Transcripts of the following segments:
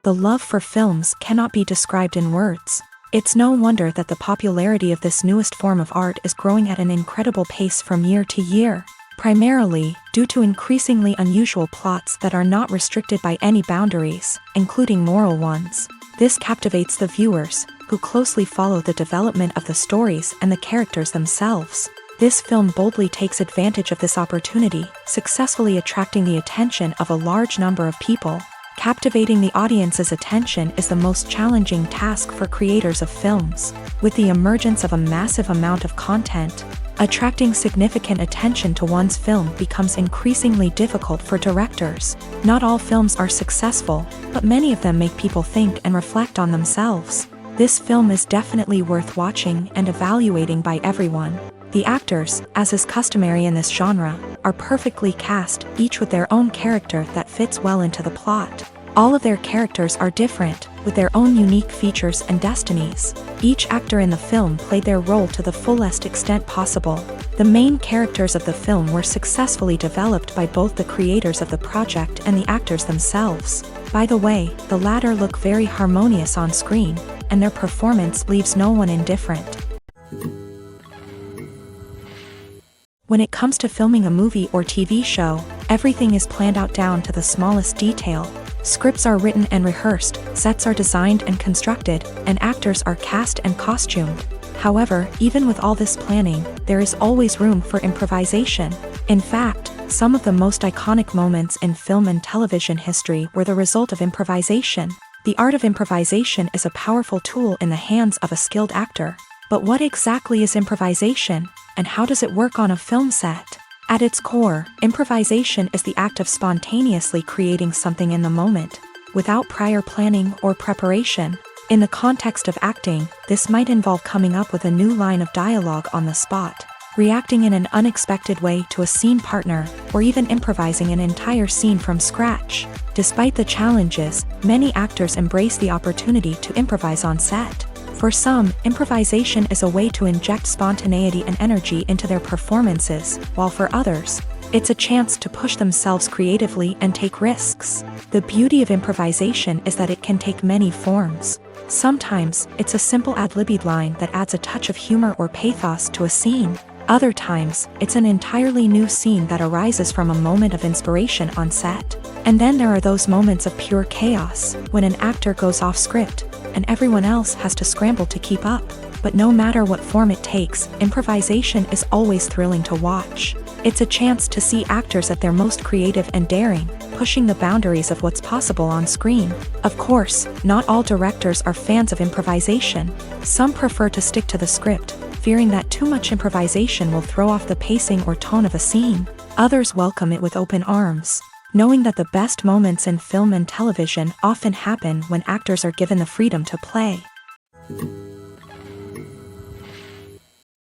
The love for films cannot be described in words. It's no wonder that the popularity of this newest form of art is growing at an incredible pace from year to year, primarily due to increasingly unusual plots that are not restricted by any boundaries, including moral ones. This captivates the viewers, who closely follow the development of the stories and the characters themselves. This film boldly takes advantage of this opportunity, successfully attracting the attention of a large number of people. Captivating the audience's attention is the most challenging task for creators of films. With the emergence of a massive amount of content, attracting significant attention to one's film becomes increasingly difficult for directors. Not all films are successful, but many of them make people think and reflect on themselves. This film is definitely worth watching and evaluating by everyone. The actors, as is customary in this genre, are perfectly cast, each with their own character that fits well into the plot. All of their characters are different, with their own unique features and destinies. Each actor in the film played their role to the fullest extent possible. The main characters of the film were successfully developed by both the creators of the project and the actors themselves. By the way, the latter look very harmonious on screen, and their performance leaves no one indifferent. When it comes to filming a movie or TV show, everything is planned out down to the smallest detail. Scripts are written and rehearsed, sets are designed and constructed, and actors are cast and costumed. However, even with all this planning, there is always room for improvisation. In fact, some of the most iconic moments in film and television history were the result of improvisation. The art of improvisation is a powerful tool in the hands of a skilled actor. But what exactly is improvisation, and how does it work on a film set? At its core, improvisation is the act of spontaneously creating something in the moment, without prior planning or preparation. In the context of acting, this might involve coming up with a new line of dialogue on the spot, reacting in an unexpected way to a scene partner, or even improvising an entire scene from scratch. Despite the challenges, many actors embrace the opportunity to improvise on set. For some, improvisation is a way to inject spontaneity and energy into their performances, while for others, it's a chance to push themselves creatively and take risks. The beauty of improvisation is that it can take many forms. Sometimes, it's a simple ad-libbed line that adds a touch of humor or pathos to a scene. Other times, it's an entirely new scene that arises from a moment of inspiration on set. And then there are those moments of pure chaos, when an actor goes off script, and everyone else has to scramble to keep up. But no matter what form it takes, improvisation is always thrilling to watch. It's a chance to see actors at their most creative and daring, pushing the boundaries of what's possible on screen. Of course, not all directors are fans of improvisation. Some prefer to stick to the script, fearing that too much improvisation will throw off the pacing or tone of a scene. Others welcome it with open arms, knowing that the best moments in film and television often happen when actors are given the freedom to play.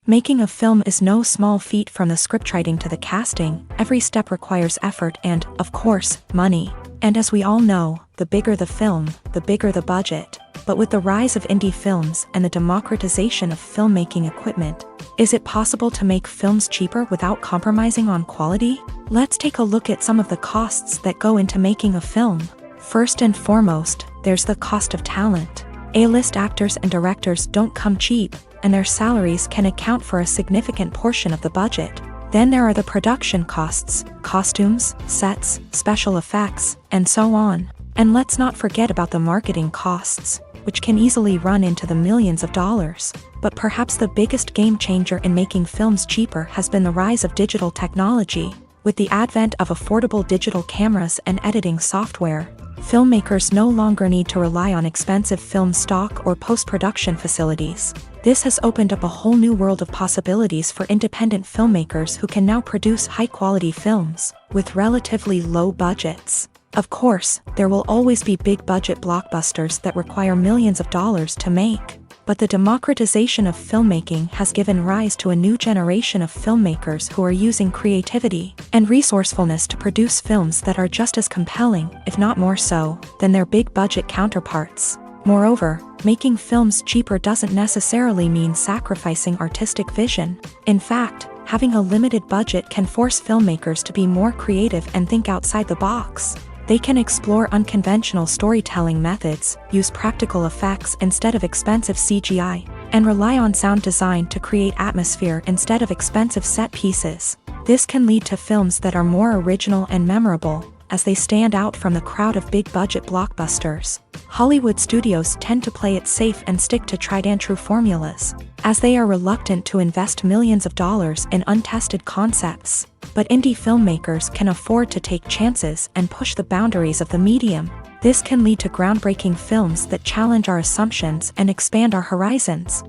Making a film is no small feat. From the scriptwriting to the casting, every step requires effort and, of course, money. And as we all know, the bigger the film, the bigger the budget. But with the rise of indie films and the democratization of filmmaking equipment, is it possible to make films cheaper without compromising on quality? Let's take a look at some of the costs that go into making a film. First and foremost, there's the cost of talent. A-list actors and directors don't come cheap, and their salaries can account for a significant portion of the budget. Then there are the production costs, costumes, sets, special effects, and so on. And let's not forget about the marketing costs, which can easily run into the millions of dollars. But perhaps the biggest game changer in making films cheaper has been the rise of digital technology. With the advent of affordable digital cameras and editing software, filmmakers no longer need to rely on expensive film stock or post-production facilities. This has opened up a whole new world of possibilities for independent filmmakers who can now produce high-quality films with relatively low budgets. Of course, there will always be big-budget blockbusters that require millions of dollars to make. But the democratization of filmmaking has given rise to a new generation of filmmakers who are using creativity and resourcefulness to produce films that are just as compelling, if not more so, than their big-budget counterparts. Moreover, making films cheaper doesn't necessarily mean sacrificing artistic vision. In fact, having a limited budget can force filmmakers to be more creative and think outside the box. They can explore unconventional storytelling methods, use practical effects instead of expensive CGI, and rely on sound design to create atmosphere instead of expensive set pieces. This can lead to films that are more original and memorable, as they stand out from the crowd of big-budget blockbusters. Hollywood studios tend to play it safe and stick to tried-and-true formulas, as they are reluctant to invest millions of dollars in untested concepts. But indie filmmakers can afford to take chances and push the boundaries of the medium. This can lead to groundbreaking films that challenge our assumptions and expand our horizons.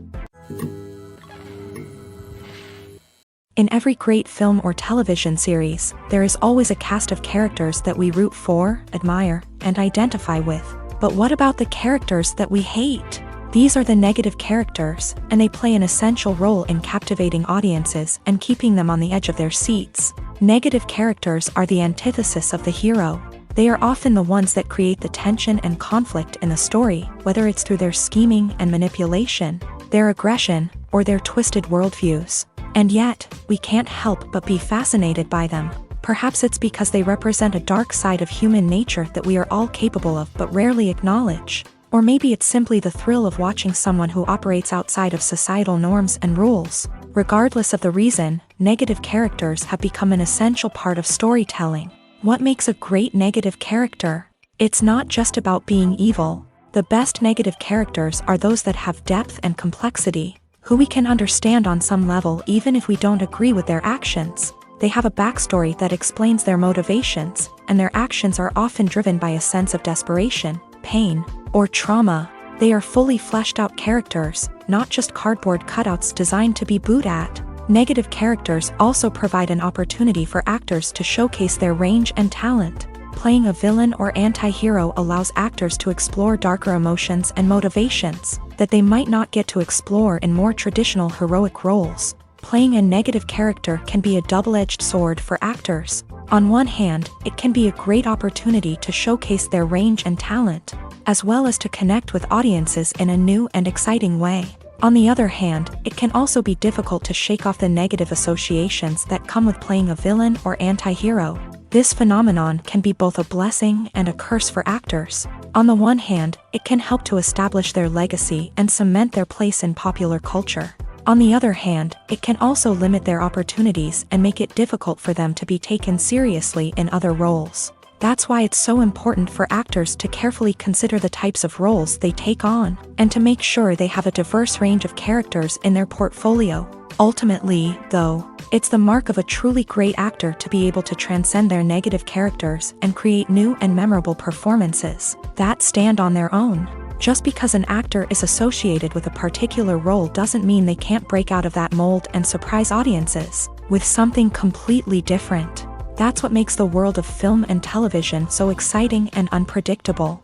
In every great film or television series, there is always a cast of characters that we root for, admire, and identify with. But what about the characters that we hate? These are the negative characters, and they play an essential role in captivating audiences and keeping them on the edge of their seats. Negative characters are the antithesis of the hero. They are often the ones that create the tension and conflict in the story, whether it's through their scheming and manipulation, their aggression, or their twisted worldviews. And yet, we can't help but be fascinated by them. Perhaps it's because they represent a dark side of human nature that we are all capable of but rarely acknowledge. Or maybe it's simply the thrill of watching someone who operates outside of societal norms and rules. Regardless of the reason, negative characters have become an essential part of storytelling. What makes a great negative character? It's not just about being evil. The best negative characters are those that have depth and complexity, who we can understand on some level even if we don't agree with their actions. They have a backstory that explains their motivations, and their actions are often driven by a sense of desperation, pain, or trauma. They are fully fleshed out characters, not just cardboard cutouts designed to be booed at. Negative characters also provide an opportunity for actors to showcase their range and talent. Playing a villain or anti-hero allows actors to explore darker emotions and motivations that they might not get to explore in more traditional heroic roles. Playing a negative character can be a double-edged sword for actors. On one hand, it can be a great opportunity to showcase their range and talent, as well as to connect with audiences in a new and exciting way. On the other hand, it can also be difficult to shake off the negative associations that come with playing a villain or anti-hero. This phenomenon can be both a blessing and a curse for actors. On the one hand, it can help to establish their legacy and cement their place in popular culture. On the other hand, it can also limit their opportunities and make it difficult for them to be taken seriously in other roles. That's why it's so important for actors to carefully consider the types of roles they take on, and to make sure they have a diverse range of characters in their portfolio. Ultimately, though, it's the mark of a truly great actor to be able to transcend their negative characters and create new and memorable performances that stand on their own. Just because an actor is associated with a particular role doesn't mean they can't break out of that mold and surprise audiences with something completely different. That's what makes the world of film and television so exciting and unpredictable.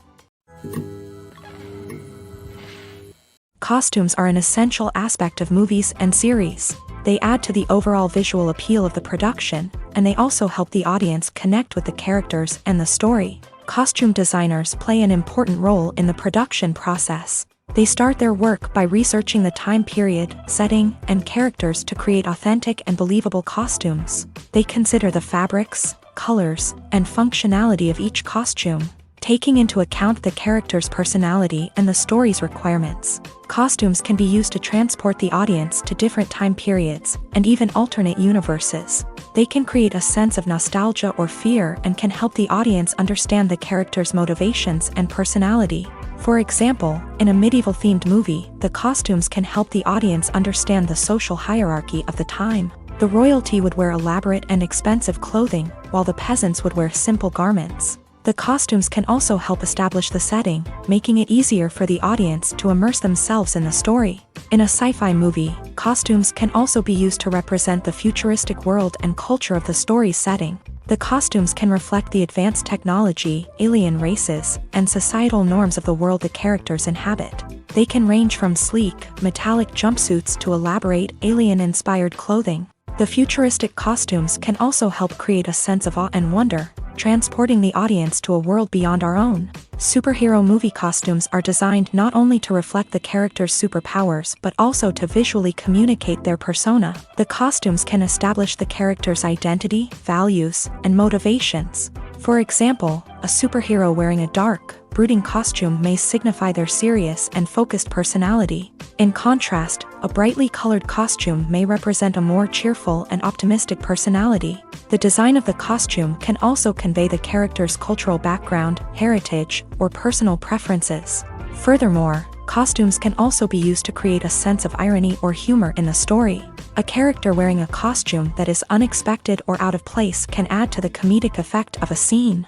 Costumes are an essential aspect of movies and series. They add to the overall visual appeal of the production, and they also help the audience connect with the characters and the story. Costume designers play an important role in the production process. They start their work by researching the time period, setting, and characters to create authentic and believable costumes. They consider the fabrics, colors, and functionality of each costume, taking into account the character's personality and the story's requirements. Costumes can be used to transport the audience to different time periods and even alternate universes. They can create a sense of nostalgia or fear and can help the audience understand the character's motivations and personality. For example, in a medieval-themed movie, the costumes can help the audience understand the social hierarchy of the time. The royalty would wear elaborate and expensive clothing, while the peasants would wear simple garments. The costumes can also help establish the setting, making it easier for the audience to immerse themselves in the story. In a sci-fi movie, costumes can also be used to represent the futuristic world and culture of the story's setting. The costumes can reflect the advanced technology, alien races, and societal norms of the world the characters inhabit. They can range from sleek, metallic jumpsuits to elaborate, alien-inspired clothing. The futuristic costumes can also help create a sense of awe and wonder, transporting the audience to a world beyond our own. Superhero movie costumes are designed not only to reflect the character's superpowers but also to visually communicate their persona. The costumes can establish the character's identity, values, and motivations. For example, a superhero wearing a dark, brooding costume may signify their serious and focused personality. In contrast, a brightly colored costume may represent a more cheerful and optimistic personality. The design of the costume can also convey the character's cultural background, heritage, or personal preferences. Furthermore, costumes can also be used to create a sense of irony or humor in the story. A character wearing a costume that is unexpected or out of place can add to the comedic effect of a scene.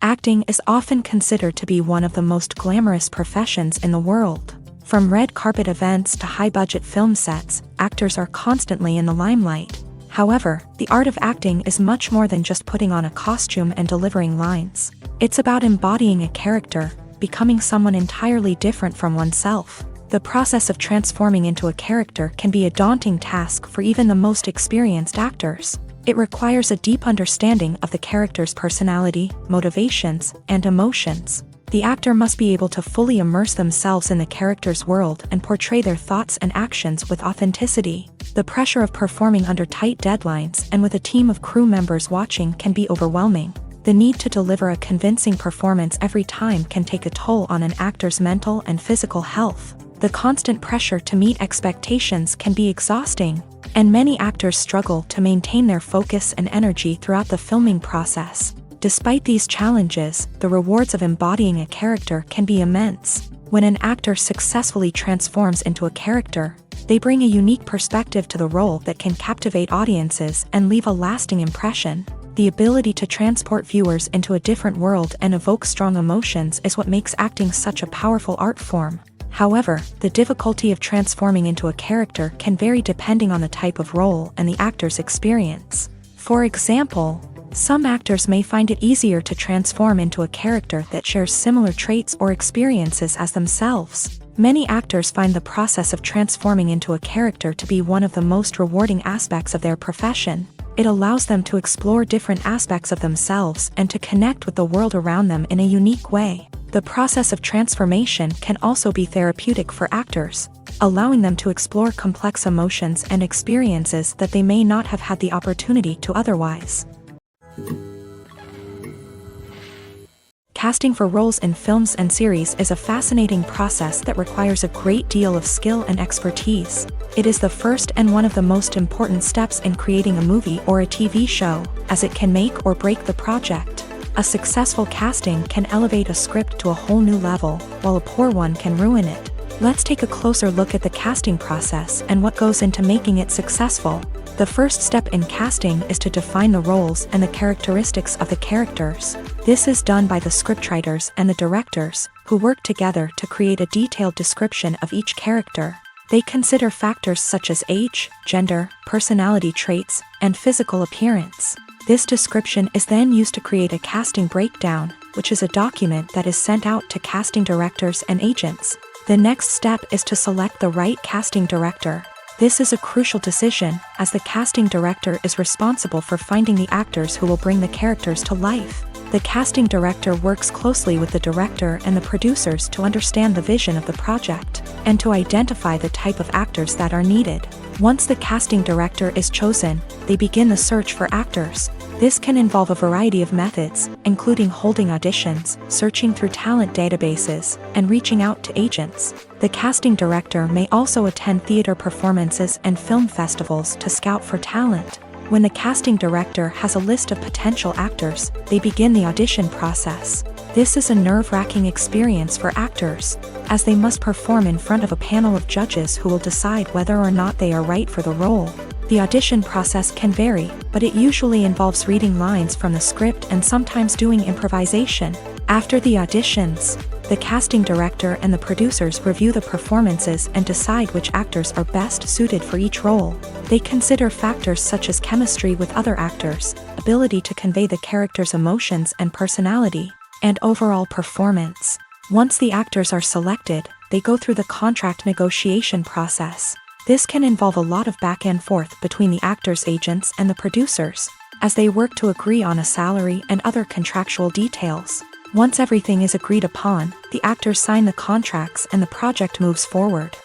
Acting is often considered to be one of the most glamorous professions in the world. From red carpet events to high-budget film sets, actors are constantly in the limelight. However, the art of acting is much more than just putting on a costume and delivering lines. It's about embodying a character, becoming someone entirely different from oneself. The process of transforming into a character can be a daunting task for even the most experienced actors. It requires a deep understanding of the character's personality, motivations, and emotions. The actor must be able to fully immerse themselves in the character's world and portray their thoughts and actions with authenticity. The pressure of performing under tight deadlines and with a team of crew members watching can be overwhelming. The need to deliver a convincing performance every time can take a toll on an actor's mental and physical health. The constant pressure to meet expectations can be exhausting, and many actors struggle to maintain their focus and energy throughout the filming process. Despite these challenges, the rewards of embodying a character can be immense. When an actor successfully transforms into a character, they bring a unique perspective to the role that can captivate audiences and leave a lasting impression. The ability to transport viewers into a different world and evoke strong emotions is what makes acting such a powerful art form. However, the difficulty of transforming into a character can vary depending on the type of role and the actor's experience. For example, some actors may find it easier to transform into a character that shares similar traits or experiences as themselves. Many actors find the process of transforming into a character to be one of the most rewarding aspects of their profession. It allows them to explore different aspects of themselves and to connect with the world around them in a unique way. The process of transformation can also be therapeutic for actors, allowing them to explore complex emotions and experiences that they may not have had the opportunity to otherwise. Casting for roles in films and series is a fascinating process that requires a great deal of skill and expertise. It is the first and one of the most important steps in creating a movie or a TV show, as it can make or break the project. A successful casting can elevate a script to a whole new level, while a poor one can ruin it. Let's take a closer look at the casting process and what goes into making it successful. The first step in casting is to define the roles and the characteristics of the characters. This is done by the scriptwriters and the directors, who work together to create a detailed description of each character. They consider factors such as age, gender, personality traits, and physical appearance. This description is then used to create a casting breakdown, which is a document that is sent out to casting directors and agents. The next step is to select the right casting director. This is a crucial decision, as the casting director is responsible for finding the actors who will bring the characters to life. The casting director works closely with the director and the producers to understand the vision of the project, and to identify the type of actors that are needed. Once the casting director is chosen, they begin the search for actors. This can involve a variety of methods, including holding auditions, searching through talent databases, and reaching out to agents. The casting director may also attend theater performances and film festivals to scout for talent. When the casting director has a list of potential actors, they begin the audition process. This is a nerve-wracking experience for actors, as they must perform in front of a panel of judges who will decide whether or not they are right for the role. The audition process can vary, but it usually involves reading lines from the script and sometimes doing improvisation. After the auditions, the casting director and the producers review the performances and decide which actors are best suited for each role. They consider factors such as chemistry with other actors, ability to convey the character's emotions and personality, and overall performance. Once the actors are selected, they go through the contract negotiation process. This can involve a lot of back and forth between the actors' agents and the producers, as they work to agree on a salary and other contractual details. Once everything is agreed upon, the actors sign the contracts and the project moves forward.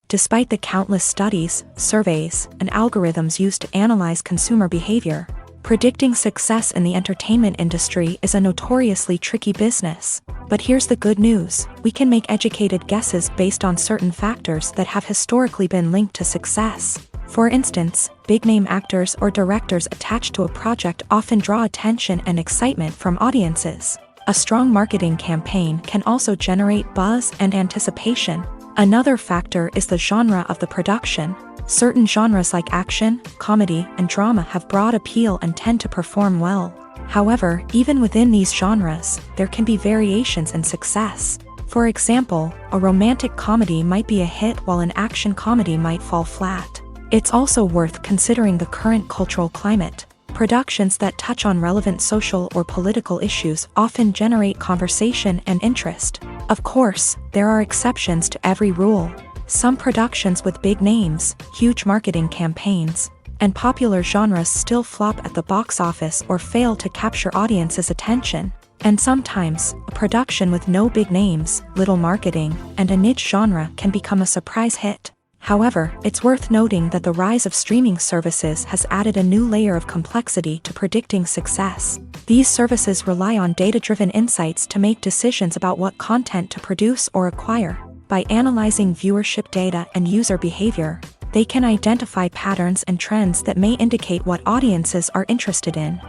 Despite the countless studies, surveys, and algorithms used to analyze consumer behavior, predicting success in the entertainment industry is a notoriously tricky business. But here's the good news: we can make educated guesses based on certain factors that have historically been linked to success. For instance, big-name actors or directors attached to a project often draw attention and excitement from audiences. A strong marketing campaign can also generate buzz and anticipation. Another factor is the genre of the production. Certain genres like action, comedy, and drama have broad appeal and tend to perform well. However, even within these genres, there can be variations in success. For example, a romantic comedy might be a hit while an action comedy might fall flat. It's also worth considering the current cultural climate. Productions that touch on relevant social or political issues often generate conversation and interest. Of course, there are exceptions to every rule. Some productions with big names, huge marketing campaigns, and popular genres still flop at the box office or fail to capture audiences' attention. And sometimes, a production with no big names, little marketing, and a niche genre can become a surprise hit. However, it's worth noting that the rise of streaming services has added a new layer of complexity to predicting success. These services rely on data-driven insights to make decisions about what content to produce or acquire. By analyzing viewership data and user behavior, they can identify patterns and trends that may indicate what audiences are interested in.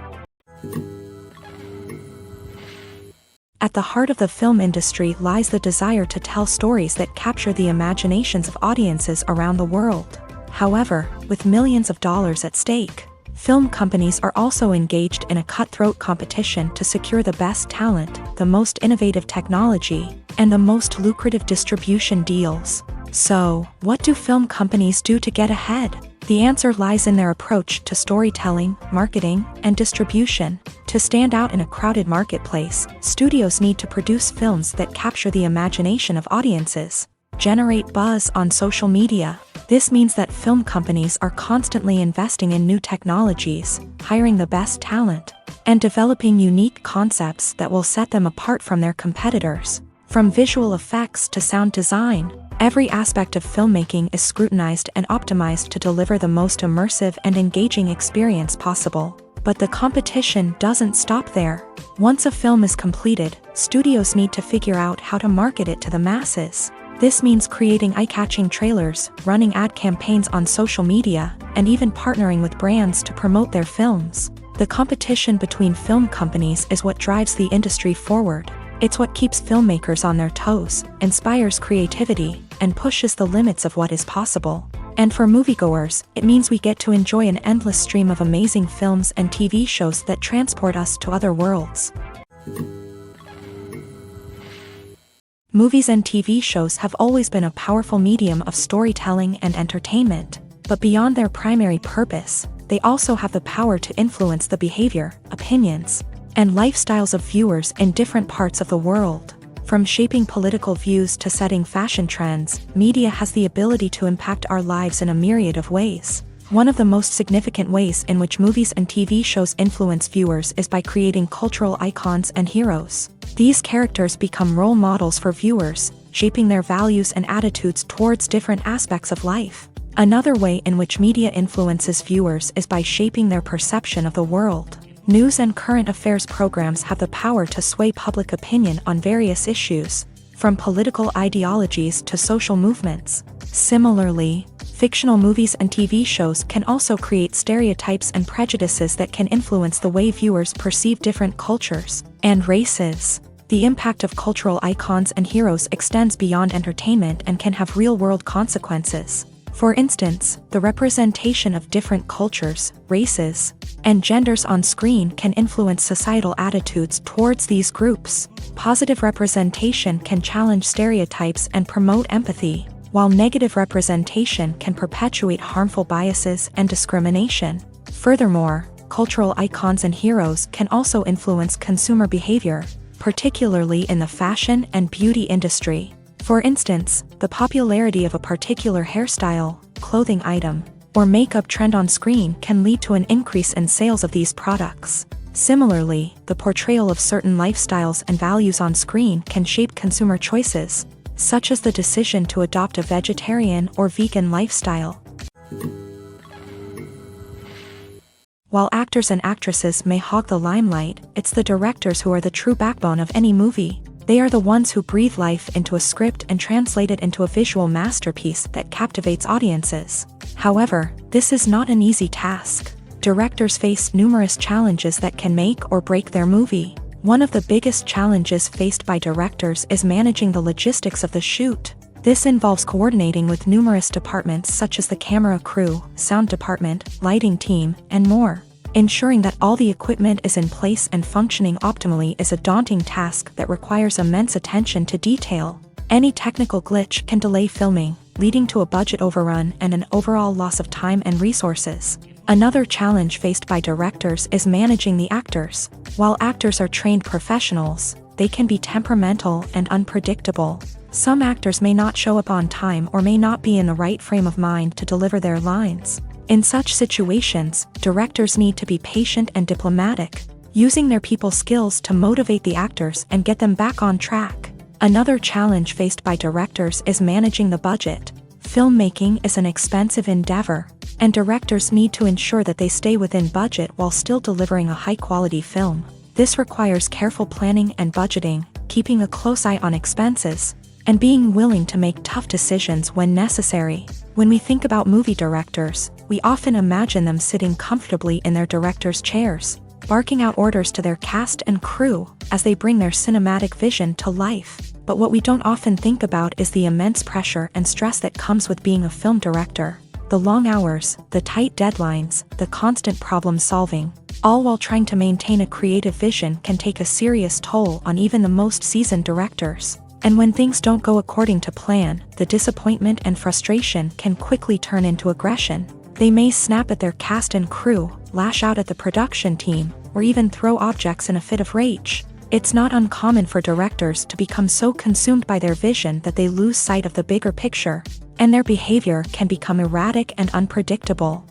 At the heart of the film industry lies the desire to tell stories that capture the imaginations of audiences around the world. However, with millions of dollars at stake, film companies are also engaged in a cutthroat competition to secure the best talent, the most innovative technology, and the most lucrative distribution deals. So, what do film companies do to get ahead? The answer lies in their approach to storytelling, marketing, and distribution. To stand out in a crowded marketplace, studios need to produce films that capture the imagination of audiences, generate buzz on social media. This means that film companies are constantly investing in new technologies, hiring the best talent, and developing unique concepts that will set them apart from their competitors. From visual effects to sound design, every aspect of filmmaking is scrutinized and optimized to deliver the most immersive and engaging experience possible. But the competition doesn't stop there. Once a film is completed, studios need to figure out how to market it to the masses. This means creating eye-catching trailers, running ad campaigns on social media, and even partnering with brands to promote their films. The competition between film companies is what drives the industry forward. It's what keeps filmmakers on their toes, inspires creativity, and pushes the limits of what is possible. And for moviegoers, it means we get to enjoy an endless stream of amazing films and TV shows that transport us to other worlds. Movies and TV shows have always been a powerful medium of storytelling and entertainment, but beyond their primary purpose, they also have the power to influence the behavior, opinions, and lifestyles of viewers in different parts of the world. From shaping political views to setting fashion trends, media has the ability to impact our lives in a myriad of ways. One of the most significant ways in which movies and TV shows influence viewers is by creating cultural icons and heroes. These characters become role models for viewers, shaping their values and attitudes towards different aspects of life. Another way in which media influences viewers is by shaping their perception of the world. News and current affairs programs have the power to sway public opinion on various issues, from political ideologies to social movements. Similarly, fictional movies and TV shows can also create stereotypes and prejudices that can influence the way viewers perceive different cultures and races. The impact of cultural icons and heroes extends beyond entertainment and can have real-world consequences. For instance, the representation of different cultures, races, and genders on screen can influence societal attitudes towards these groups. Positive representation can challenge stereotypes and promote empathy, while negative representation can perpetuate harmful biases and discrimination. Furthermore, cultural icons and heroes can also influence consumer behavior, particularly in the fashion and beauty industry. For instance, the popularity of a particular hairstyle, clothing item, or makeup trend on screen can lead to an increase in sales of these products. Similarly, the portrayal of certain lifestyles and values on screen can shape consumer choices, such as the decision to adopt a vegetarian or vegan lifestyle. While actors and actresses may hog the limelight, it's the directors who are the true backbone of any movie. They are the ones who breathe life into a script and translate it into a visual masterpiece that captivates audiences. However, this is not an easy task. Directors face numerous challenges that can make or break their movie. One of the biggest challenges faced by directors is managing the logistics of the shoot. This involves coordinating with numerous departments such as the camera crew, sound department, lighting team, and more. Ensuring that all the equipment is in place and functioning optimally is a daunting task that requires immense attention to detail. Any technical glitch can delay filming, leading to a budget overrun and an overall loss of time and resources. Another challenge faced by directors is managing the actors. While actors are trained professionals, they can be temperamental and unpredictable. Some actors may not show up on time or may not be in the right frame of mind to deliver their lines. In such situations, directors need to be patient and diplomatic, using their people skills to motivate the actors and get them back on track. Another challenge faced by directors is managing the budget. Filmmaking is an expensive endeavor, and directors need to ensure that they stay within budget while still delivering a high-quality film. This requires careful planning and budgeting, keeping a close eye on expenses, and being willing to make tough decisions when necessary. When we think about movie directors, we often imagine them sitting comfortably in their director's chairs, barking out orders to their cast and crew as they bring their cinematic vision to life. But what we don't often think about is the immense pressure and stress that comes with being a film director. The long hours, the tight deadlines, the constant problem solving, all while trying to maintain a creative vision can take a serious toll on even the most seasoned directors. And when things don't go according to plan, the disappointment and frustration can quickly turn into aggression. They may snap at their cast and crew, lash out at the production team, or even throw objects in a fit of rage. It's not uncommon for directors to become so consumed by their vision that they lose sight of the bigger picture, and their behavior can become erratic and unpredictable.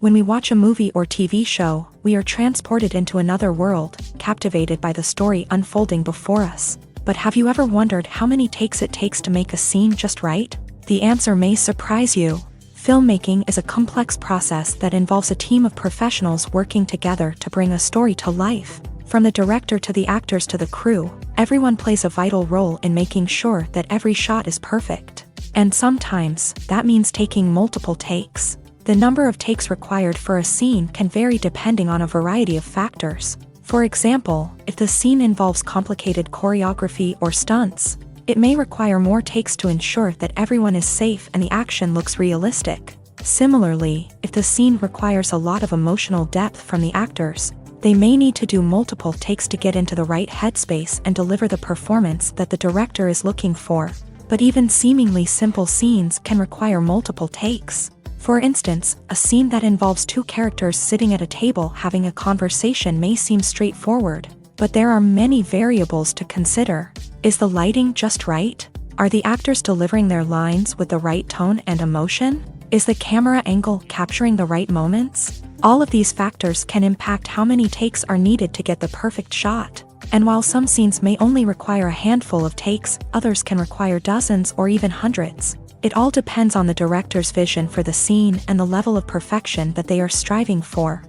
When we watch a movie or TV show, we are transported into another world, captivated by the story unfolding before us. But have you ever wondered how many takes it takes to make a scene just right? The answer may surprise you. Filmmaking is a complex process that involves a team of professionals working together to bring a story to life. From the director to the actors to the crew, everyone plays a vital role in making sure that every shot is perfect. And sometimes, that means taking multiple takes. The number of takes required for a scene can vary depending on a variety of factors. For example, if the scene involves complicated choreography or stunts, it may require more takes to ensure that everyone is safe and the action looks realistic. Similarly, if the scene requires a lot of emotional depth from the actors, they may need to do multiple takes to get into the right headspace and deliver the performance that the director is looking for. But even seemingly simple scenes can require multiple takes. For instance, a scene that involves two characters sitting at a table having a conversation may seem straightforward, but there are many variables to consider. Is the lighting just right? Are the actors delivering their lines with the right tone and emotion? Is the camera angle capturing the right moments? All of these factors can impact how many takes are needed to get the perfect shot. And while some scenes may only require a handful of takes, others can require dozens or even hundreds. It all depends on the director's vision for the scene and the level of perfection that they are striving for.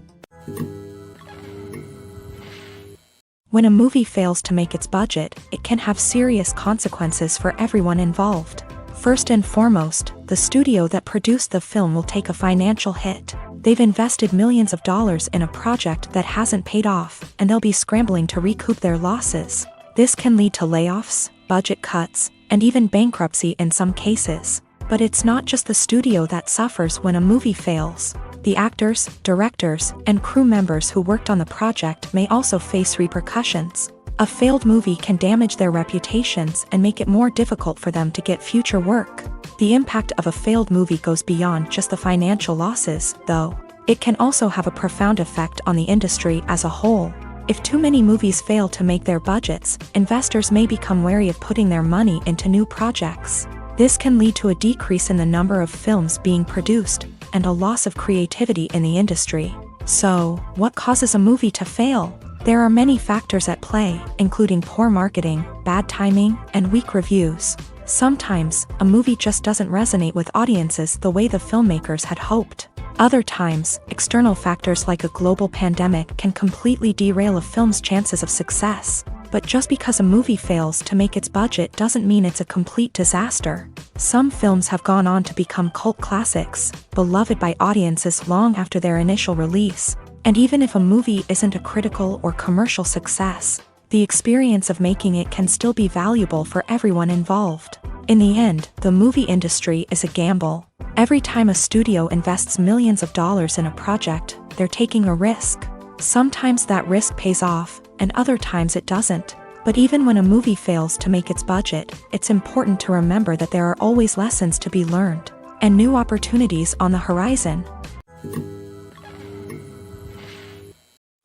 When a movie fails to make its budget, it can have serious consequences for everyone involved. First and foremost, the studio that produced the film will take a financial hit. They've invested millions of dollars in a project that hasn't paid off, and they'll be scrambling to recoup their losses. This can lead to layoffs, budget cuts, and even bankruptcy in some cases. But it's not just the studio that suffers when a movie fails. The actors, directors, and crew members who worked on the project may also face repercussions. A failed movie can damage their reputations and make it more difficult for them to get future work. The impact of a failed movie goes beyond just the financial losses, though. It can also have a profound effect on the industry as a whole. If too many movies fail to make their budgets, investors may become wary of putting their money into new projects. This can lead to a decrease in the number of films being produced, and a loss of creativity in the industry. So, what causes a movie to fail? There are many factors at play, including poor marketing, bad timing, and weak reviews. Sometimes, a movie just doesn't resonate with audiences the way the filmmakers had hoped. Other times, external factors like a global pandemic can completely derail a film's chances of success. But just because a movie fails to make its budget doesn't mean it's a complete disaster. Some films have gone on to become cult classics, beloved by audiences long after their initial release. And even if a movie isn't a critical or commercial success, the experience of making it can still be valuable for everyone involved. In the end, the movie industry is a gamble. Every time a studio invests millions of dollars in a project, they're taking a risk. Sometimes that risk pays off, and other times it doesn't. But even when a movie fails to make its budget, it's important to remember that there are always lessons to be learned, and new opportunities on the horizon.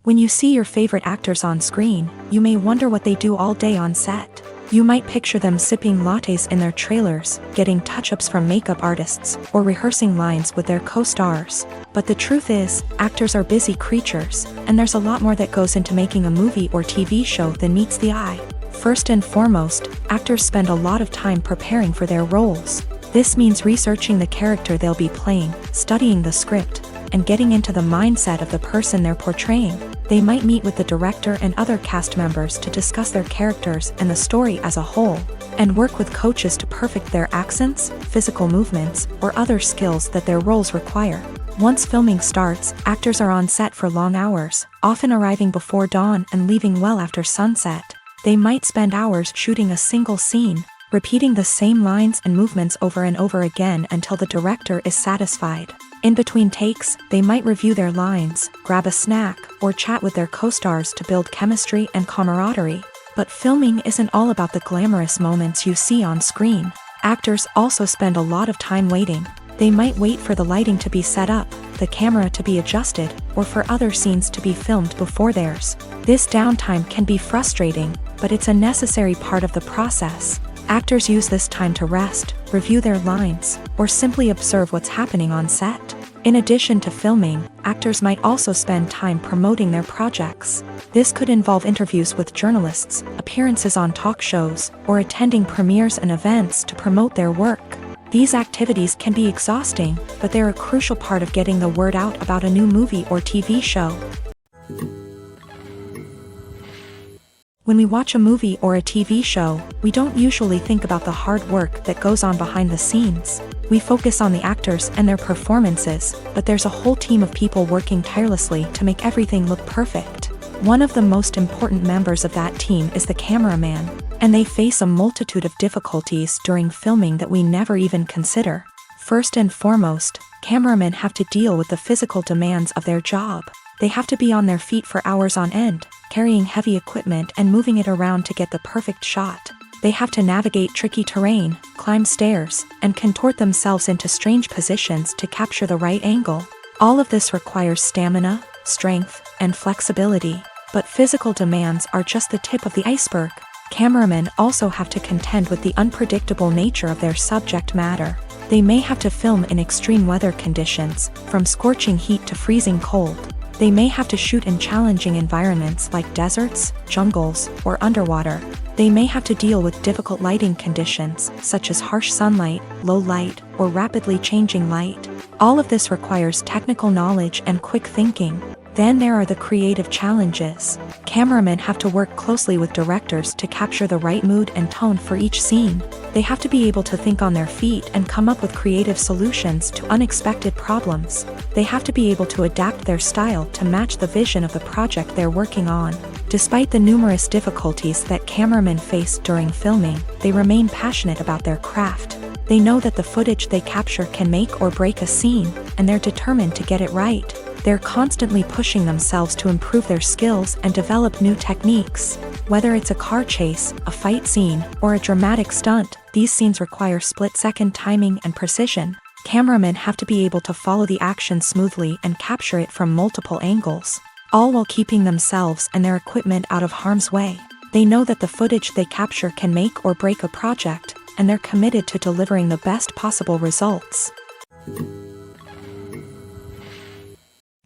When you see your favorite actors on screen, you may wonder what they do all day on set. You might picture them sipping lattes in their trailers, getting touch-ups from makeup artists, or rehearsing lines with their co-stars. But the truth is, actors are busy creatures, and there's a lot more that goes into making a movie or TV show than meets the eye. First and foremost, actors spend a lot of time preparing for their roles. This means researching the character they'll be playing, studying the script, and getting into the mindset of the person they're portraying. They might meet with the director and other cast members to discuss their characters and the story as a whole, and work with coaches to perfect their accents, physical movements, or other skills that their roles require. Once filming starts, actors are on set for long hours, often arriving before dawn and leaving well after sunset. They might spend hours shooting a single scene, repeating the same lines and movements over and over again until the director is satisfied. In between takes, they might review their lines, grab a snack, or chat with their co-stars to build chemistry and camaraderie. But filming isn't all about the glamorous moments you see on screen. Actors also spend a lot of time waiting. They might wait for the lighting to be set up, the camera to be adjusted, or for other scenes to be filmed before theirs. This downtime can be frustrating, but it's a necessary part of the process. Actors use this time to rest, review their lines, or simply observe what's happening on set. In addition to filming, actors might also spend time promoting their projects. This could involve interviews with journalists, appearances on talk shows, or attending premieres and events to promote their work. These activities can be exhausting, but they're a crucial part of getting the word out about a new movie or TV show. When we watch a movie or a TV show, we don't usually think about the hard work that goes on behind the scenes. We focus on the actors and their performances, but there's a whole team of people working tirelessly to make everything look perfect. One of the most important members of that team is the cameraman, and they face a multitude of difficulties during filming that we never even consider. First and foremost, cameramen have to deal with the physical demands of their job. They have to be on their feet for hours on end, carrying heavy equipment and moving it around to get the perfect shot. They have to navigate tricky terrain, climb stairs, and contort themselves into strange positions to capture the right angle. All of this requires stamina, strength, and flexibility. But physical demands are just the tip of the iceberg. Cameramen also have to contend with the unpredictable nature of their subject matter. They may have to film in extreme weather conditions, from scorching heat to freezing cold. They may have to shoot in challenging environments like deserts, jungles, or underwater. They may have to deal with difficult lighting conditions, such as harsh sunlight, low light, or rapidly changing light. All of this requires technical knowledge and quick thinking. Then there are the creative challenges. Cameramen have to work closely with directors to capture the right mood and tone for each scene. They have to be able to think on their feet and come up with creative solutions to unexpected problems. They have to be able to adapt their style to match the vision of the project they're working on. Despite the numerous difficulties that cameramen face during filming, they remain passionate about their craft. They know that the footage they capture can make or break a scene, and they're determined to get it right. They're constantly pushing themselves to improve their skills and develop new techniques. Whether it's a car chase, a fight scene, or a dramatic stunt, these scenes require split-second timing and precision. Cameramen have to be able to follow the action smoothly and capture it from multiple angles, all while keeping themselves and their equipment out of harm's way. They know that the footage they capture can make or break a project, and they're committed to delivering the best possible results.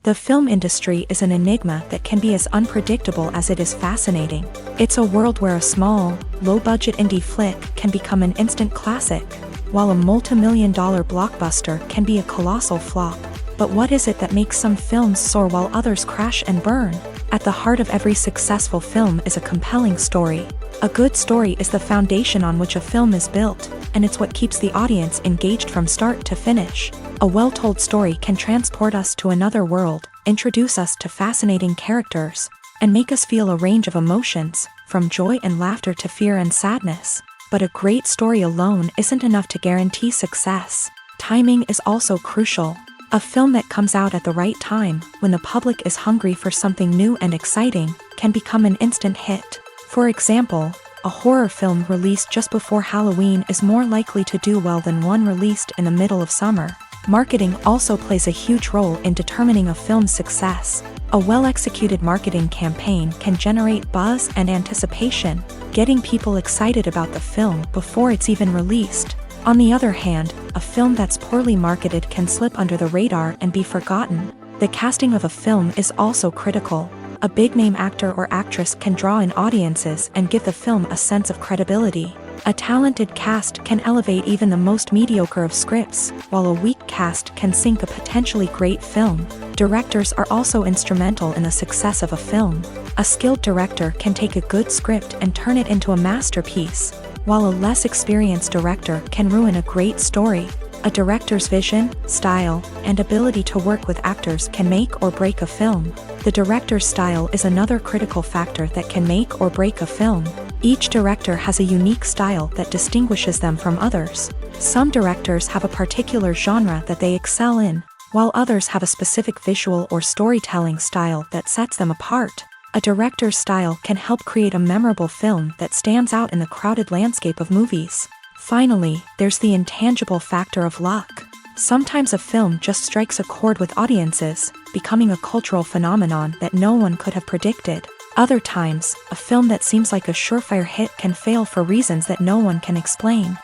The film industry is an enigma that can be as unpredictable as it is fascinating. It's a world where a small, low-budget indie flick can become an instant classic, while a multi-million-dollar blockbuster can be a colossal flop. But what is it that makes some films soar while others crash and burn? At the heart of every successful film is a compelling story. A good story is the foundation on which a film is built, and it's what keeps the audience engaged from start to finish. A well-told story can transport us to another world, introduce us to fascinating characters, and make us feel a range of emotions, from joy and laughter to fear and sadness. But a great story alone isn't enough to guarantee success. Timing is also crucial. A film that comes out at the right time, when the public is hungry for something new and exciting, can become an instant hit. For example, a horror film released just before Halloween is more likely to do well than one released in the middle of summer. Marketing also plays a huge role in determining a film's success. A well-executed marketing campaign can generate buzz and anticipation, getting people excited about the film before it's even released. On the other hand, a film that's poorly marketed can slip under the radar and be forgotten. The casting of a film is also critical. A big-name actor or actress can draw in audiences and give the film a sense of credibility. A talented cast can elevate even the most mediocre of scripts, while a weak cast can sink a potentially great film. Directors are also instrumental in the success of a film. A skilled director can take a good script and turn it into a masterpiece, while a less experienced director can ruin a great story. A director's vision, style, and ability to work with actors can make or break a film. The director's style is another critical factor that can make or break a film. Each director has a unique style that distinguishes them from others. Some directors have a particular genre that they excel in, while others have a specific visual or storytelling style that sets them apart. A director's style can help create a memorable film that stands out in the crowded landscape of movies. Finally, there's the intangible factor of luck. Sometimes a film just strikes a chord with audiences, becoming a cultural phenomenon that no one could have predicted. Other times, a film that seems like a surefire hit can fail for reasons that no one can explain.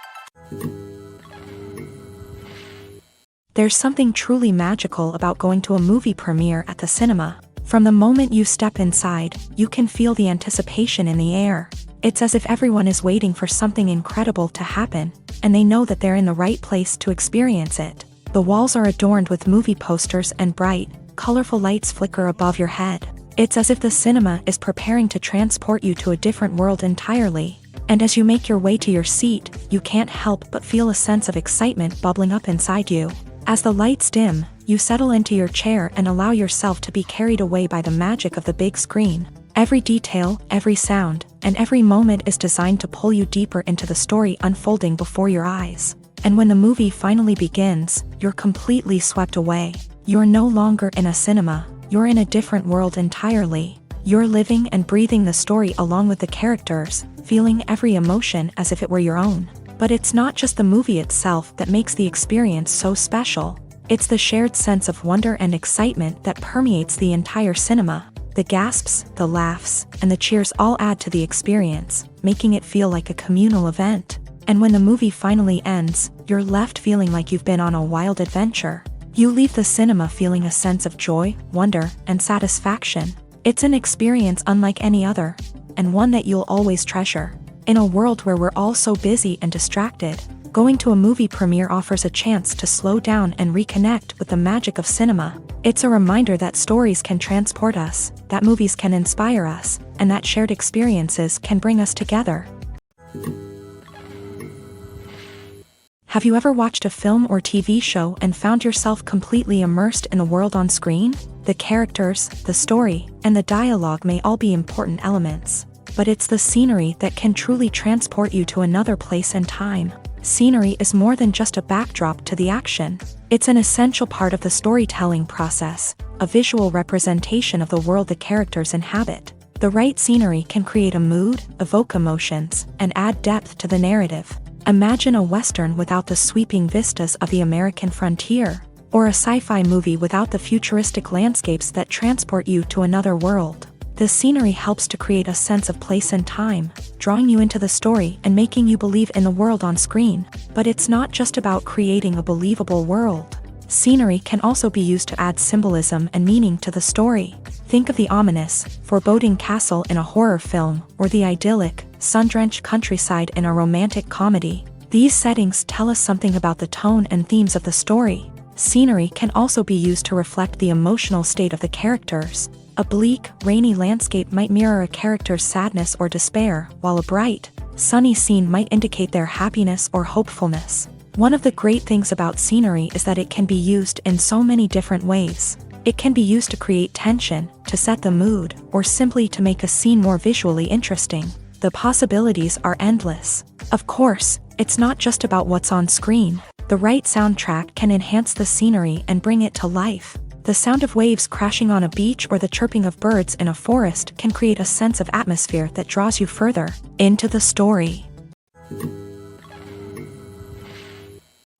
There's something truly magical about going to a movie premiere at the cinema. From the moment you step inside, you can feel the anticipation in the air. It's as if everyone is waiting for something incredible to happen, and they know that they're in the right place to experience it. The walls are adorned with movie posters and bright, colorful lights flicker above your head. It's as if the cinema is preparing to transport you to a different world entirely. And as you make your way to your seat, you can't help but feel a sense of excitement bubbling up inside you. As the lights dim, you settle into your chair and allow yourself to be carried away by the magic of the big screen. Every detail, every sound, and every moment is designed to pull you deeper into the story unfolding before your eyes. And when the movie finally begins, you're completely swept away. You're no longer in a cinema, you're in a different world entirely. You're living and breathing the story along with the characters, feeling every emotion as if it were your own. But it's not just the movie itself that makes the experience so special. It's the shared sense of wonder and excitement that permeates the entire cinema. The gasps, the laughs, and the cheers all add to the experience, making it feel like a communal event. And when the movie finally ends, you're left feeling like you've been on a wild adventure. You leave the cinema feeling a sense of joy, wonder, and satisfaction. It's an experience unlike any other, and one that you'll always treasure. In a world where we're all so busy and distracted, going to a movie premiere offers a chance to slow down and reconnect with the magic of cinema. It's a reminder that stories can transport us, that movies can inspire us, and that shared experiences can bring us together. Have you ever watched a film or TV show and found yourself completely immersed in the world on screen? The characters, the story, and the dialogue may all be important elements, but it's the scenery that can truly transport you to another place and time. Scenery is more than just a backdrop to the action. It's an essential part of the storytelling process, a visual representation of the world the characters inhabit. The right scenery can create a mood, evoke emotions, and add depth to the narrative. Imagine a Western without the sweeping vistas of the American frontier, or a sci-fi movie without the futuristic landscapes that transport you to another world. The scenery helps to create a sense of place and time, drawing you into the story and making you believe in the world on screen. But it's not just about creating a believable world. Scenery can also be used to add symbolism and meaning to the story. Think of the ominous, foreboding castle in a horror film, or the idyllic, sun-drenched countryside in a romantic comedy. These settings tell us something about the tone and themes of the story. Scenery can also be used to reflect the emotional state of the characters. A bleak, rainy landscape might mirror a character's sadness or despair, while a bright, sunny scene might indicate their happiness or hopefulness. One of the great things about scenery is that it can be used in so many different ways. It can be used to create tension, to set the mood, or simply to make a scene more visually interesting. The possibilities are endless. Of course, it's not just about what's on screen. The right soundtrack can enhance the scenery and bring it to life. The sound of waves crashing on a beach or the chirping of birds in a forest can create a sense of atmosphere that draws you further into the story.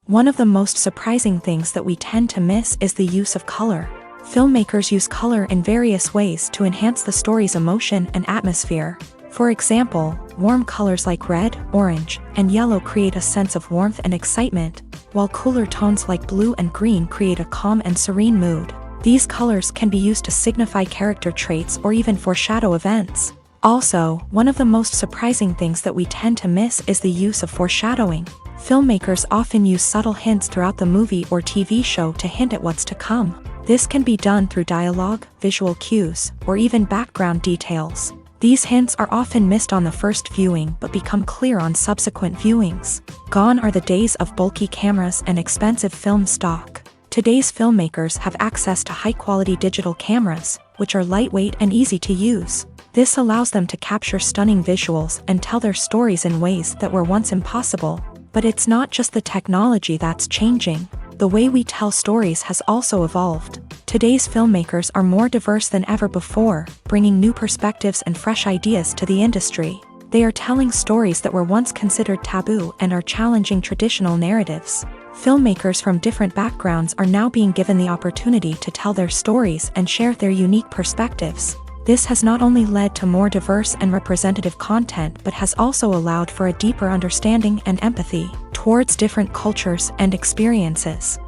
One of the most surprising things that we tend to miss is the use of color. Filmmakers use color in various ways to enhance the story's emotion and atmosphere. For example, warm colors like red, orange, and yellow create a sense of warmth and excitement, while cooler tones like blue and green create a calm and serene mood. These colors can be used to signify character traits or even foreshadow events. Also, one of the most surprising things that we tend to miss is the use of foreshadowing. Filmmakers often use subtle hints throughout the movie or TV show to hint at what's to come. This can be done through dialogue, visual cues, or even background details. These hints are often missed on the first viewing but become clear on subsequent viewings. Gone are the days of bulky cameras and expensive film stock. Today's filmmakers have access to high-quality digital cameras, which are lightweight and easy to use. This allows them to capture stunning visuals and tell their stories in ways that were once impossible. But it's not just the technology that's changing. The way we tell stories has also evolved. Today's filmmakers are more diverse than ever before, bringing new perspectives and fresh ideas to the industry. They are telling stories that were once considered taboo and are challenging traditional narratives. Filmmakers from different backgrounds are now being given the opportunity to tell their stories and share their unique perspectives. This has not only led to more diverse and representative content but has also allowed for a deeper understanding and empathy towards different cultures and experiences.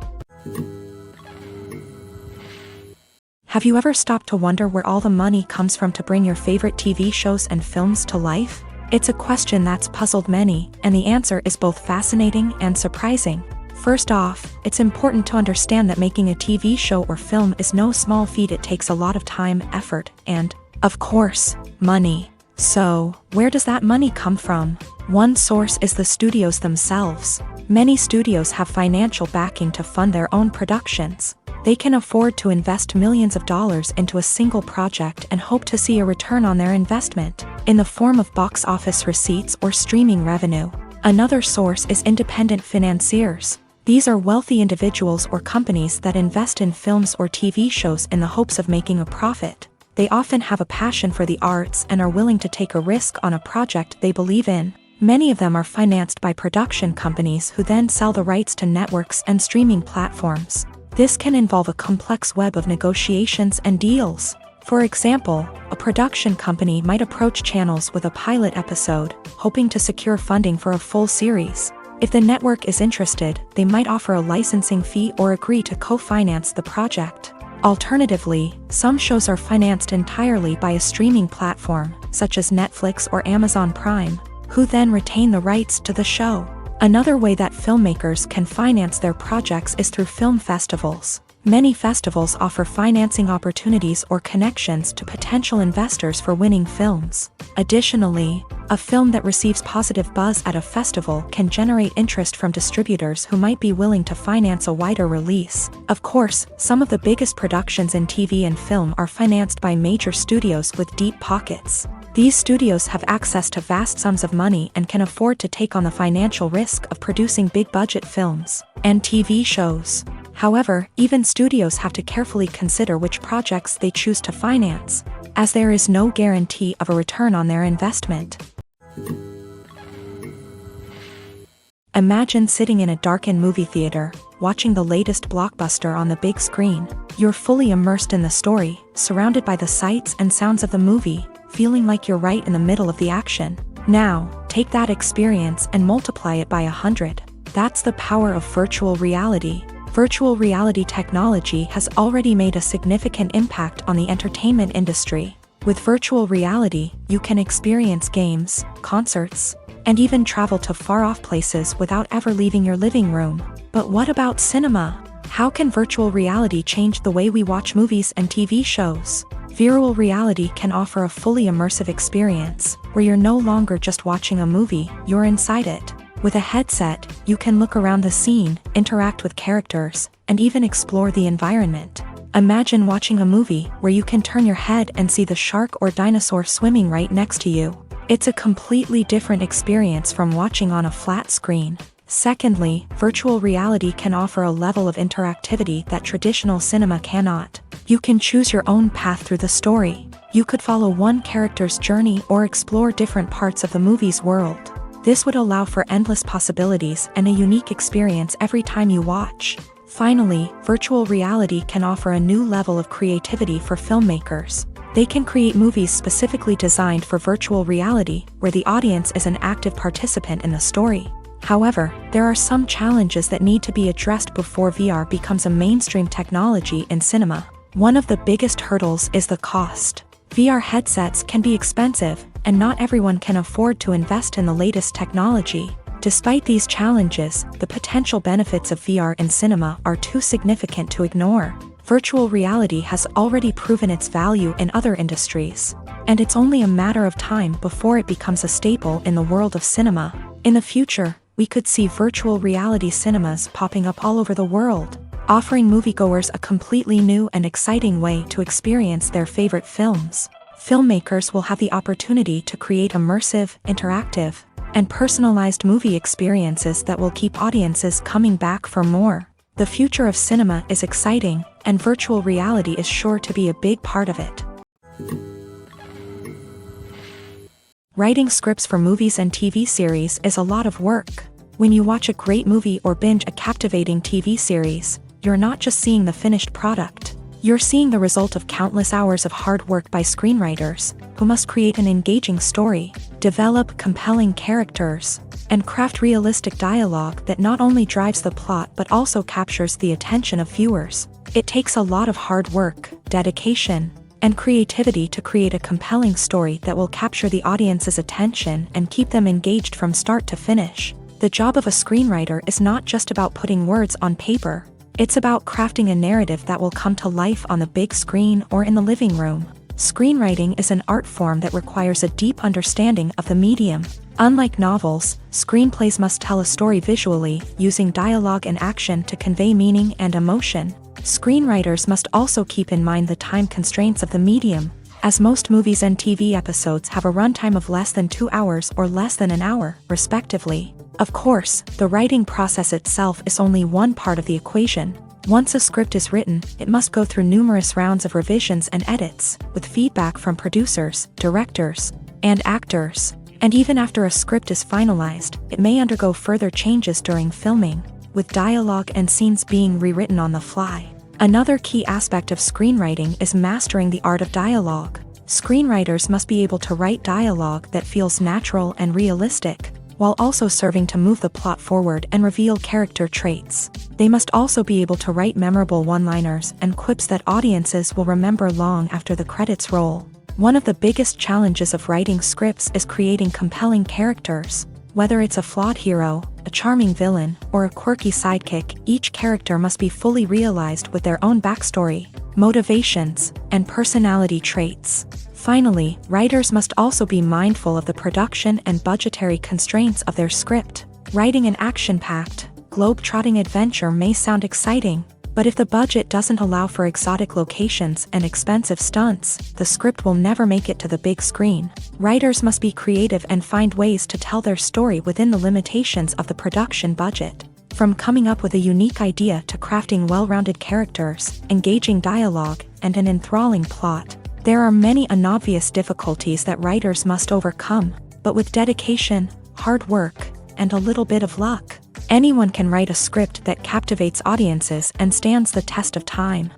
Have you ever stopped to wonder where all the money comes from to bring your favorite TV shows and films to life? It's a question that's puzzled many, and the answer is both fascinating and surprising. First off, it's important to understand that making a TV show or film is no small feat. It takes a lot of time, effort, and, of course, money. So, where does that money come from? One source is the studios themselves. Many studios have financial backing to fund their own productions. They can afford to invest millions of dollars into a single project and hope to see a return on their investment, in the form of box office receipts or streaming revenue. Another source is independent financiers. These are wealthy individuals or companies that invest in films or TV shows in the hopes of making a profit. They often have a passion for the arts and are willing to take a risk on a project they believe in. Many of them are financed by production companies who then sell the rights to networks and streaming platforms. This can involve a complex web of negotiations and deals. For example, a production company might approach channels with a pilot episode, hoping to secure funding for a full series. If the network is interested, they might offer a licensing fee or agree to co-finance the project. Alternatively, some shows are financed entirely by a streaming platform, such as Netflix or Amazon Prime, who then retain the rights to the show. Another way that filmmakers can finance their projects is through film festivals. Many festivals offer financing opportunities or connections to potential investors for winning films. Additionally, a film that receives positive buzz at a festival can generate interest from distributors who might be willing to finance a wider release. Of course, some of the biggest productions in TV and film are financed by major studios with deep pockets. These studios have access to vast sums of money and can afford to take on the financial risk of producing big-budget films and TV shows. However, even studios have to carefully consider which projects they choose to finance, as there is no guarantee of a return on their investment. Imagine sitting in a darkened movie theater, watching the latest blockbuster on the big screen. You're fully immersed in the story, surrounded by the sights and sounds of the movie, feeling like you're right in the middle of the action. Now, take that experience and multiply it by 100. That's the power of virtual reality. Virtual reality technology has already made a significant impact on the entertainment industry. With virtual reality, you can experience games, concerts, and even travel to far-off places without ever leaving your living room. But what about cinema? How can virtual reality change the way we watch movies and TV shows? Virtual reality can offer a fully immersive experience, where you're no longer just watching a movie, you're inside it. With a headset, you can look around the scene, interact with characters, and even explore the environment. Imagine watching a movie where you can turn your head and see the shark or dinosaur swimming right next to you. It's a completely different experience from watching on a flat screen. Secondly, virtual reality can offer a level of interactivity that traditional cinema cannot. You can choose your own path through the story. You could follow one character's journey or explore different parts of the movie's world. This would allow for endless possibilities and a unique experience every time you watch. Finally, virtual reality can offer a new level of creativity for filmmakers. They can create movies specifically designed for virtual reality, where the audience is an active participant in the story. However, there are some challenges that need to be addressed before VR becomes a mainstream technology in cinema. One of the biggest hurdles is the cost. VR headsets can be expensive, and not everyone can afford to invest in the latest technology. Despite these challenges, the potential benefits of VR in cinema are too significant to ignore. Virtual reality has already proven its value in other industries, and it's only a matter of time before it becomes a staple in the world of cinema. In the future, we could see virtual reality cinemas popping up all over the world, offering moviegoers a completely new and exciting way to experience their favorite films. Filmmakers will have the opportunity to create immersive, interactive, and personalized movie experiences that will keep audiences coming back for more. The future of cinema is exciting, and virtual reality is sure to be a big part of it. Writing scripts for movies and TV series is a lot of work. When you watch a great movie or binge a captivating TV series, you're not just seeing the finished product. You're seeing the result of countless hours of hard work by screenwriters, who must create an engaging story, develop compelling characters, and craft realistic dialogue that not only drives the plot but also captures the attention of viewers. It takes a lot of hard work, dedication, and creativity to create a compelling story that will capture the audience's attention and keep them engaged from start to finish. The job of a screenwriter is not just about putting words on paper. It's about crafting a narrative that will come to life on the big screen or in the living room. Screenwriting is an art form that requires a deep understanding of the medium. Unlike novels, screenplays must tell a story visually, using dialogue and action to convey meaning and emotion. Screenwriters must also keep in mind the time constraints of the medium, as most movies and TV episodes have a runtime of less than 2 hours or less than an hour, respectively. Of course, the writing process itself is only one part of the equation. Once a script is written, it must go through numerous rounds of revisions and edits, with feedback from producers, directors, and actors. And even after a script is finalized, it may undergo further changes during filming, with dialogue and scenes being rewritten on the fly. Another key aspect of screenwriting is mastering the art of dialogue. Screenwriters must be able to write dialogue that feels natural and realistic, while also serving to move the plot forward and reveal character traits. They must also be able to write memorable one-liners and quips that audiences will remember long after the credits roll. One of the biggest challenges of writing scripts is creating compelling characters. Whether it's a flawed hero, a charming villain, or a quirky sidekick, each character must be fully realized with their own backstory, motivations, and personality traits. Finally, writers must also be mindful of the production and budgetary constraints of their script. Writing an action-packed, globe-trotting adventure may sound exciting, but if the budget doesn't allow for exotic locations and expensive stunts, the script will never make it to the big screen. Writers must be creative and find ways to tell their story within the limitations of the production budget. From coming up with a unique idea to crafting well-rounded characters, engaging dialogue, and an enthralling plot, there are many unobvious difficulties that writers must overcome, but with dedication, hard work, and a little bit of luck, anyone can write a script that captivates audiences and stands the test of time.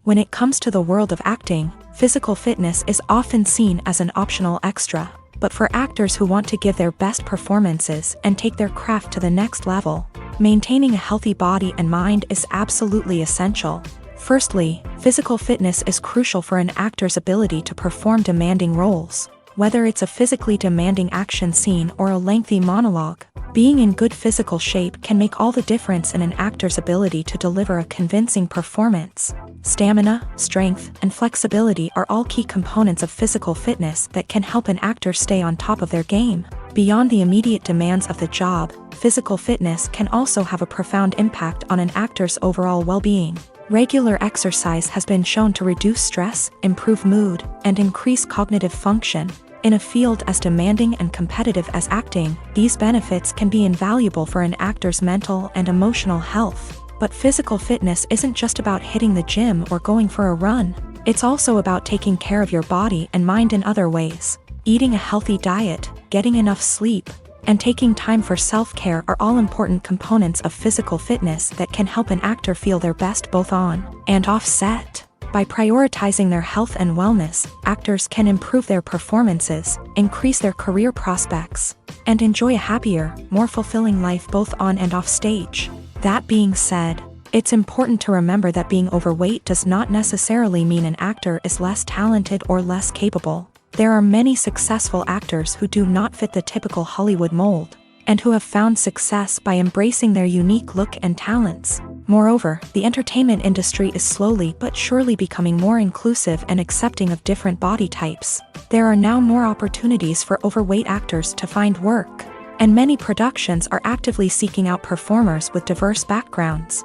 When it comes to the world of acting, physical fitness is often seen as an optional extra. But for actors who want to give their best performances and take their craft to the next level, maintaining a healthy body and mind is absolutely essential. Firstly, physical fitness is crucial for an actor's ability to perform demanding roles. Whether it's a physically demanding action scene or a lengthy monologue, being in good physical shape can make all the difference in an actor's ability to deliver a convincing performance. Stamina, strength, and flexibility are all key components of physical fitness that can help an actor stay on top of their game. Beyond the immediate demands of the job, physical fitness can also have a profound impact on an actor's overall well-being. Regular exercise has been shown to reduce stress, improve mood, and increase cognitive function. In a field as demanding and competitive as acting, these benefits can be invaluable for an actor's mental and emotional health. But physical fitness isn't just about hitting the gym or going for a run. It's also about taking care of your body and mind in other ways. Eating a healthy diet, getting enough sleep, and taking time for self-care are all important components of physical fitness that can help an actor feel their best both on and off set. By prioritizing their health and wellness, actors can improve their performances, increase their career prospects, and enjoy a happier, more fulfilling life both on and off stage. That being said, it's important to remember that being overweight does not necessarily mean an actor is less talented or less capable. There are many successful actors who do not fit the typical Hollywood mold, and who have found success by embracing their unique look and talents. Moreover, the entertainment industry is slowly but surely becoming more inclusive and accepting of different body types. There are now more opportunities for overweight actors to find work, and many productions are actively seeking out performers with diverse backgrounds.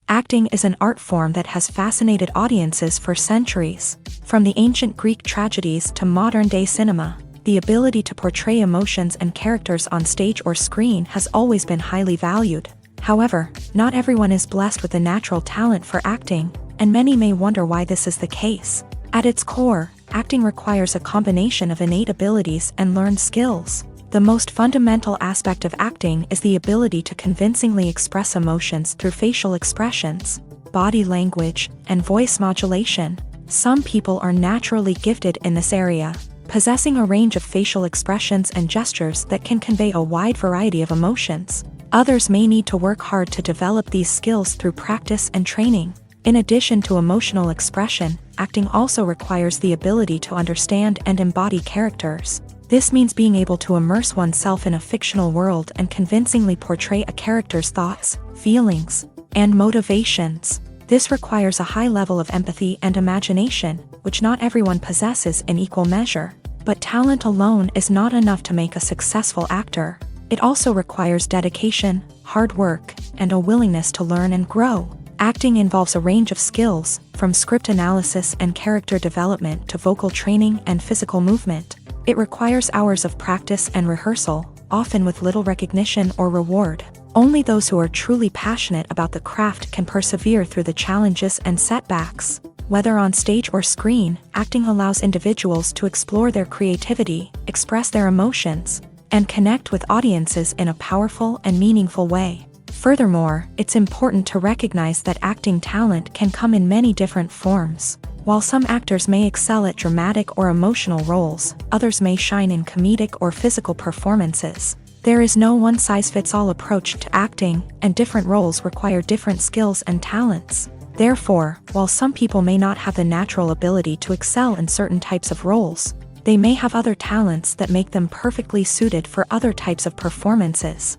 Acting is an art form that has fascinated audiences for centuries. From the ancient Greek tragedies to modern-day cinema, the ability to portray emotions and characters on stage or screen has always been highly valued. However, not everyone is blessed with a natural talent for acting, and many may wonder why this is the case. At its core, acting requires a combination of innate abilities and learned skills. The most fundamental aspect of acting is the ability to convincingly express emotions through facial expressions, body language, and voice modulation. Some people are naturally gifted in this area, possessing a range of facial expressions and gestures that can convey a wide variety of emotions. Others may need to work hard to develop these skills through practice and training. In addition to emotional expression, acting also requires the ability to understand and embody characters. This means being able to immerse oneself in a fictional world and convincingly portray a character's thoughts, feelings, and motivations. This requires a high level of empathy and imagination, which not everyone possesses in equal measure. But talent alone is not enough to make a successful actor. It also requires dedication, hard work, and a willingness to learn and grow. Acting involves a range of skills, from script analysis and character development to vocal training and physical movement. It requires hours of practice and rehearsal, often with little recognition or reward. Only those who are truly passionate about the craft can persevere through the challenges and setbacks. Whether on stage or screen, acting allows individuals to explore their creativity, express their emotions, and connect with audiences in a powerful and meaningful way. Furthermore, it's important to recognize that acting talent can come in many different forms. While some actors may excel at dramatic or emotional roles, others may shine in comedic or physical performances. There is no one-size-fits-all approach to acting, and different roles require different skills and talents. Therefore, while some people may not have the natural ability to excel in certain types of roles, they may have other talents that make them perfectly suited for other types of performances.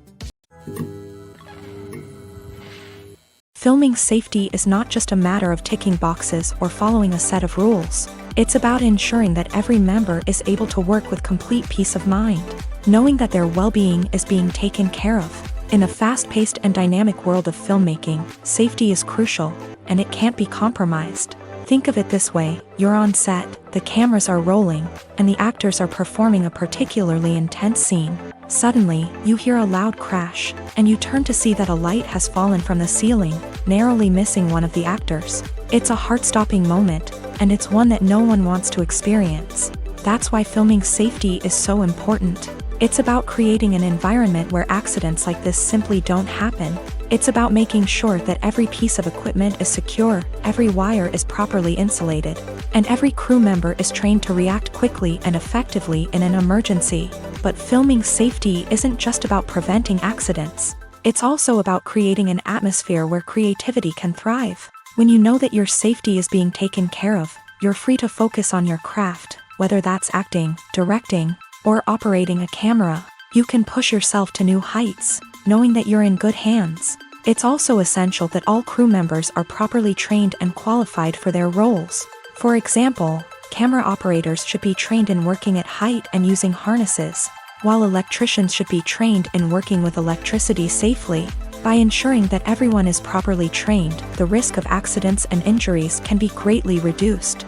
Filming safety is not just a matter of ticking boxes or following a set of rules. It's about ensuring that every member is able to work with complete peace of mind, knowing that their well-being is being taken care of. In a fast-paced and dynamic world of filmmaking, safety is crucial, and it can't be compromised. Think of it this way: you're on set, the cameras are rolling, and the actors are performing a particularly intense scene. Suddenly, you hear a loud crash, and you turn to see that a light has fallen from the ceiling, narrowly missing one of the actors. It's a heart-stopping moment, and it's one that no one wants to experience. That's why filming safety is so important. It's about creating an environment where accidents like this simply don't happen. It's about making sure that every piece of equipment is secure, every wire is properly insulated, and every crew member is trained to react quickly and effectively in an emergency. But filming safety isn't just about preventing accidents. It's also about creating an atmosphere where creativity can thrive. When you know that your safety is being taken care of, you're free to focus on your craft, whether that's acting, directing, or operating a camera. You can push yourself to new heights, knowing that you're in good hands. It's also essential that all crew members are properly trained and qualified for their roles. For example, camera operators should be trained in working at height and using harnesses, while electricians should be trained in working with electricity safely. By ensuring that everyone is properly trained, the risk of accidents and injuries can be greatly reduced.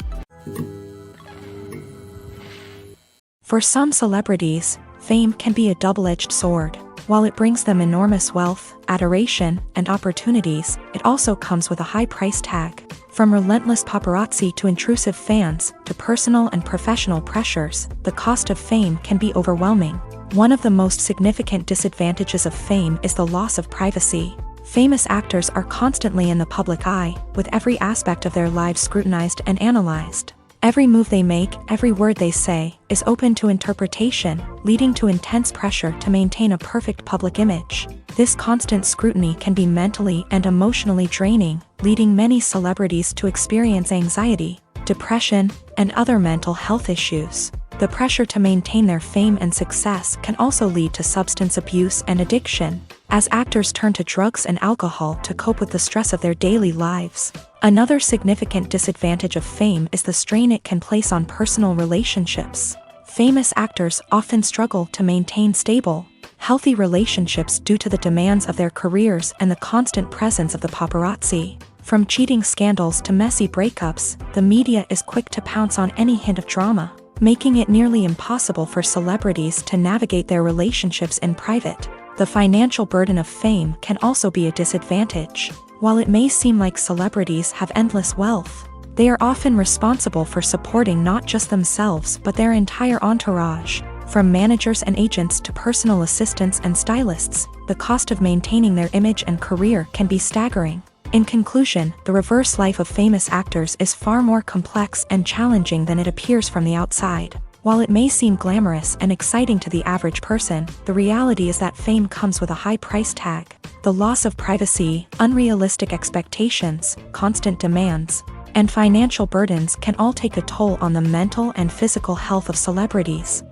For some celebrities, fame can be a double-edged sword. While it brings them enormous wealth, adoration, and opportunities, it also comes with a high price tag. From relentless paparazzi to intrusive fans, to personal and professional pressures, the cost of fame can be overwhelming. One of the most significant disadvantages of fame is the loss of privacy. Famous actors are constantly in the public eye, with every aspect of their lives scrutinized and analyzed. Every move they make, every word they say, is open to interpretation, leading to intense pressure to maintain a perfect public image. This constant scrutiny can be mentally and emotionally draining, leading many celebrities to experience anxiety, depression, and other mental health issues. The pressure to maintain their fame and success can also lead to substance abuse and addiction, as actors turn to drugs and alcohol to cope with the stress of their daily lives. Another significant disadvantage of fame is the strain it can place on personal relationships. Famous actors often struggle to maintain stable, healthy relationships due to the demands of their careers and the constant presence of the paparazzi. From cheating scandals to messy breakups, the media is quick to pounce on any hint of drama, making it nearly impossible for celebrities to navigate their relationships in private. The financial burden of fame can also be a disadvantage. While it may seem like celebrities have endless wealth, they are often responsible for supporting not just themselves but their entire entourage. From managers and agents to personal assistants and stylists, the cost of maintaining their image and career can be staggering. In conclusion, the reverse life of famous actors is far more complex and challenging than it appears from the outside. While it may seem glamorous and exciting to the average person, the reality is that fame comes with a high price tag. The loss of privacy, unrealistic expectations, constant demands, and financial burdens can all take a toll on the mental and physical health of celebrities.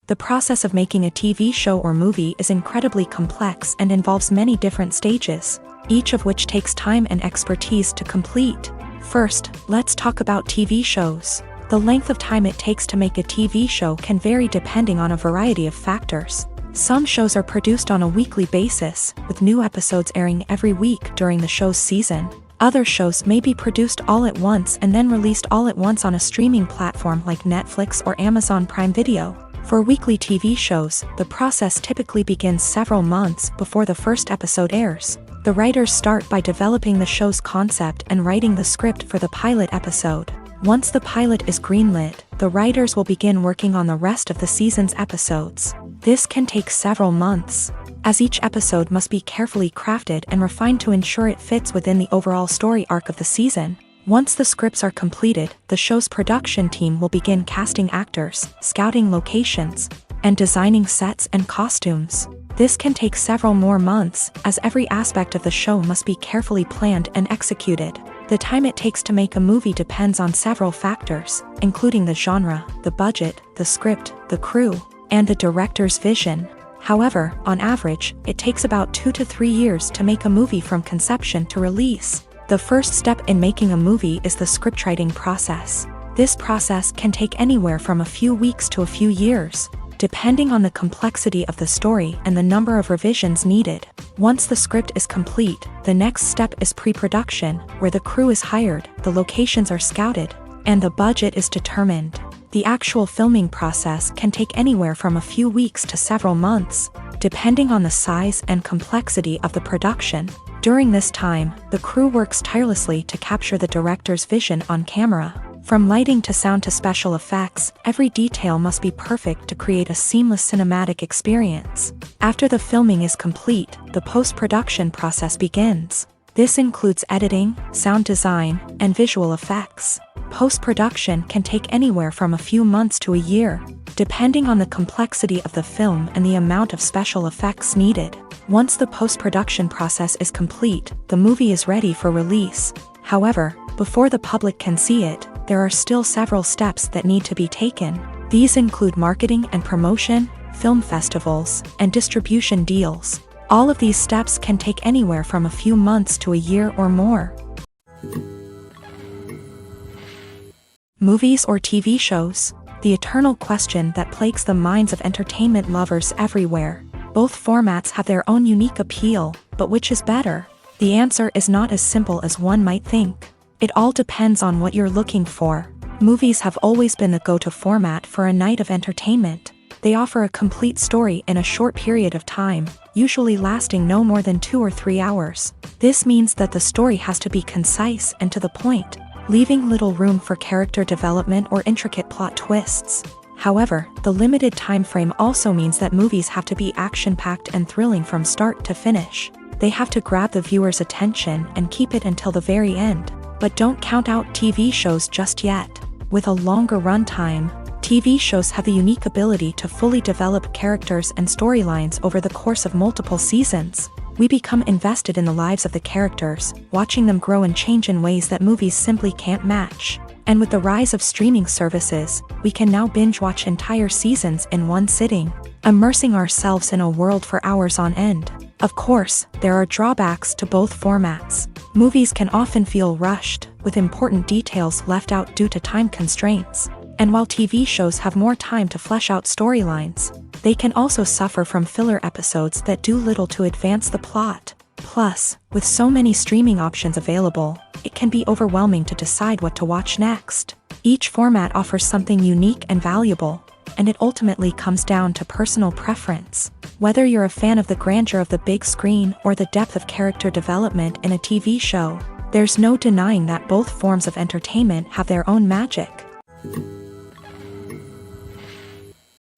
The process of making a TV show or movie is incredibly complex and involves many different stages, each of which takes time and expertise to complete. First, let's talk about TV shows. The length of time it takes to make a TV show can vary depending on a variety of factors. Some shows are produced on a weekly basis, with new episodes airing every week during the show's season. Other shows may be produced all at once and then released all at once on a streaming platform like Netflix or Amazon Prime Video. For weekly TV shows, the process typically begins several months before the first episode airs. The writers start by developing the show's concept and writing the script for the pilot episode. Once the pilot is greenlit, the writers will begin working on the rest of the season's episodes. This can take several months, as each episode must be carefully crafted and refined to ensure it fits within the overall story arc of the season. Once the scripts are completed, the show's production team will begin casting actors, scouting locations, and designing sets and costumes. This can take several more months, as every aspect of the show must be carefully planned and executed. The time it takes to make a movie depends on several factors, including the genre, the budget, the script, the crew, and the director's vision. However, on average, it takes about 2 to 3 years to make a movie from conception to release. The first step in making a movie is the scriptwriting process. This process can take anywhere from a few weeks to a few years, depending on the complexity of the story and the number of revisions needed. Once the script is complete, the next step is pre-production, where the crew is hired, the locations are scouted, and the budget is determined. The actual filming process can take anywhere from a few weeks to several months, depending on the size and complexity of the production. During this time, the crew works tirelessly to capture the director's vision on camera. From lighting to sound to special effects, every detail must be perfect to create a seamless cinematic experience. After the filming is complete, the post-production process begins. This includes editing, sound design, and visual effects. Post-production can take anywhere from a few months to a year, depending on the complexity of the film and the amount of special effects needed. Once the post-production process is complete, the movie is ready for release. However, before the public can see it, there are still several steps that need to be taken. These include marketing and promotion, film festivals, and distribution deals. All of these steps can take anywhere from a few months to a year or more. Movies or TV shows? The eternal question that plagues the minds of entertainment lovers everywhere. Both formats have their own unique appeal, but which is better? The answer is not as simple as one might think. It all depends on what you're looking for. Movies have always been the go-to format for a night of entertainment. They offer a complete story in a short period of time, usually lasting no more than 2 or 3 hours. This means that the story has to be concise and to the point, leaving little room for character development or intricate plot twists. However, the limited time frame also means that movies have to be action-packed and thrilling from start to finish. They have to grab the viewer's attention and keep it until the very end. But don't count out TV shows just yet. With a longer runtime, TV shows have the unique ability to fully develop characters and storylines over the course of multiple seasons. We become invested in the lives of the characters, watching them grow and change in ways that movies simply can't match. And with the rise of streaming services, we can now binge-watch entire seasons in one sitting, immersing ourselves in a world for hours on end. Of course, there are drawbacks to both formats. Movies can often feel rushed, with important details left out due to time constraints. And while TV shows have more time to flesh out storylines, they can also suffer from filler episodes that do little to advance the plot. Plus, with so many streaming options available, it can be overwhelming to decide what to watch next. Each format offers something unique and valuable, and it ultimately comes down to personal preference. Whether you're a fan of the grandeur of the big screen or the depth of character development in a TV show, there's no denying that both forms of entertainment have their own magic.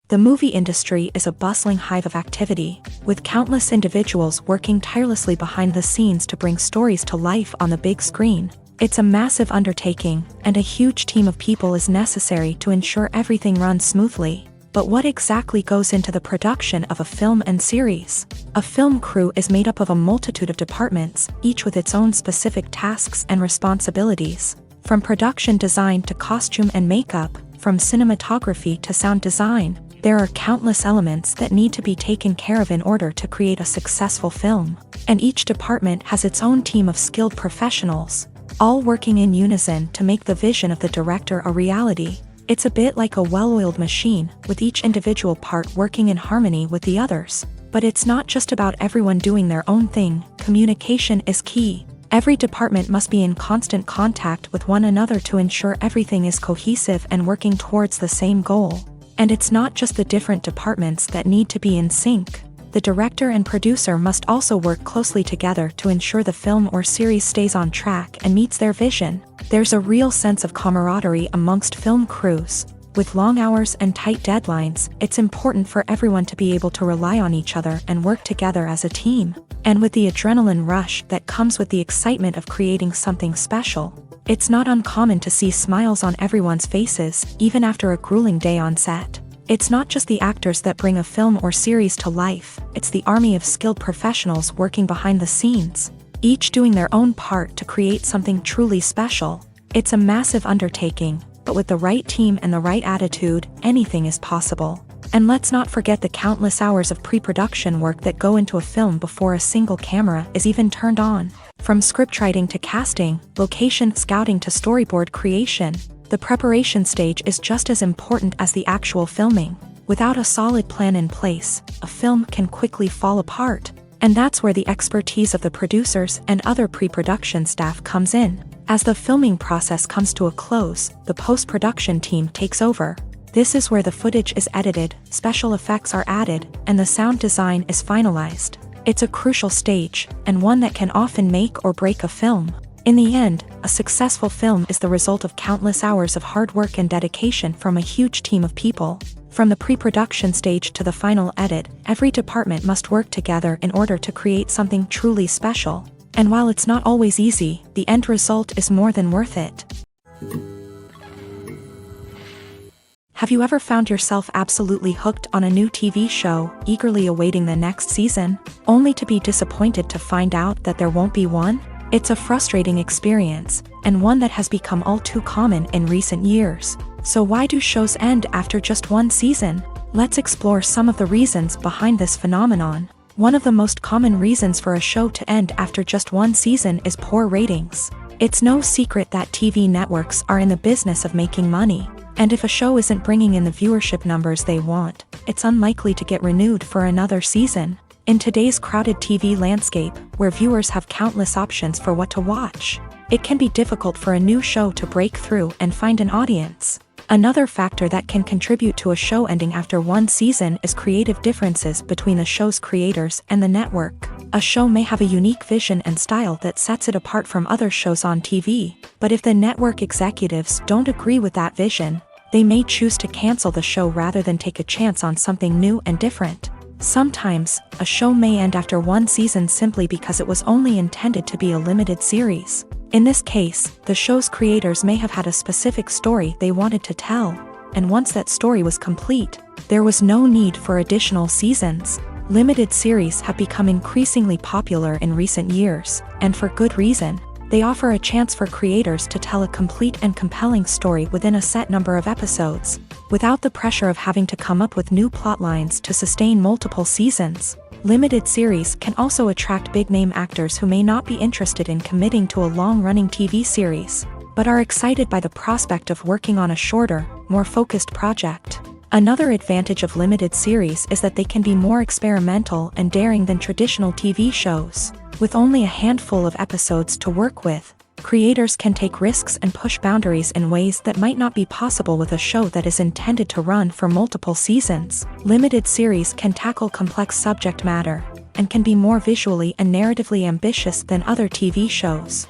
The movie industry is a bustling hive of activity, with countless individuals working tirelessly behind the scenes to bring stories to life on the big screen. It's a massive undertaking, and a huge team of people is necessary to ensure everything runs smoothly. But what exactly goes into the production of a film and series? A film crew is made up of a multitude of departments, each with its own specific tasks and responsibilities. From production design to costume and makeup, from cinematography to sound design, there are countless elements that need to be taken care of in order to create a successful film. And each department has its own team of skilled professionals, all working in unison to make the vision of the director a reality. It's a bit like a well-oiled machine, with each individual part working in harmony with the others. But it's not just about everyone doing their own thing. Communication is key. Every department must be in constant contact with one another to ensure everything is cohesive and working towards the same goal. And it's not just the different departments that need to be in sync. The director and producer must also work closely together to ensure the film or series stays on track and meets their vision. There's a real sense of camaraderie amongst film crews. With long hours and tight deadlines, it's important for everyone to be able to rely on each other and work together as a team. And with the adrenaline rush that comes with the excitement of creating something special, it's not uncommon to see smiles on everyone's faces, even after a grueling day on set. It's not just the actors that bring a film or series to life, it's the army of skilled professionals working behind the scenes, each doing their own part to create something truly special. It's a massive undertaking, but with the right team and the right attitude, anything is possible. And let's not forget the countless hours of pre-production work that go into a film before a single camera is even turned on. From scriptwriting to casting, location scouting to storyboard creation, the preparation stage is just as important as the actual filming. Without a solid plan in place, a film can quickly fall apart. And that's where the expertise of the producers and other pre-production staff comes in. As the filming process comes to a close, the post-production team takes over. This is where the footage is edited, special effects are added, and the sound design is finalized. It's a crucial stage, and one that can often make or break a film. In the end, a successful film is the result of countless hours of hard work and dedication from a huge team of people. From the pre-production stage to the final edit, every department must work together in order to create something truly special. And while it's not always easy, the end result is more than worth it. Have you ever found yourself absolutely hooked on a new TV show, eagerly awaiting the next season, only to be disappointed to find out that there won't be one? It's a frustrating experience, and one that has become all too common in recent years. So why do shows end after just one season? Let's explore some of the reasons behind this phenomenon. One of the most common reasons for a show to end after just one season is poor ratings. It's no secret that TV networks are in the business of making money. And if a show isn't bringing in the viewership numbers they want, it's unlikely to get renewed for another season. In today's crowded TV landscape, where viewers have countless options for what to watch, it can be difficult for a new show to break through and find an audience. Another factor that can contribute to a show ending after one season is creative differences between the show's creators and the network. A show may have a unique vision and style that sets it apart from other shows on TV, but if the network executives don't agree with that vision, they may choose to cancel the show rather than take a chance on something new and different. Sometimes, a show may end after one season simply because it was only intended to be a limited series. In this case, the show's creators may have had a specific story they wanted to tell, and once that story was complete, there was no need for additional seasons. Limited series have become increasingly popular in recent years, and for good reason. They offer a chance for creators to tell a complete and compelling story within a set number of episodes, without the pressure of having to come up with new plotlines to sustain multiple seasons. Limited series can also attract big-name actors who may not be interested in committing to a long-running TV series, but are excited by the prospect of working on a shorter, more focused project. Another advantage of limited series is that they can be more experimental and daring than traditional TV shows. With only a handful of episodes to work with, creators can take risks and push boundaries in ways that might not be possible with a show that is intended to run for multiple seasons. Limited series can tackle complex subject matter, and can be more visually and narratively ambitious than other TV shows.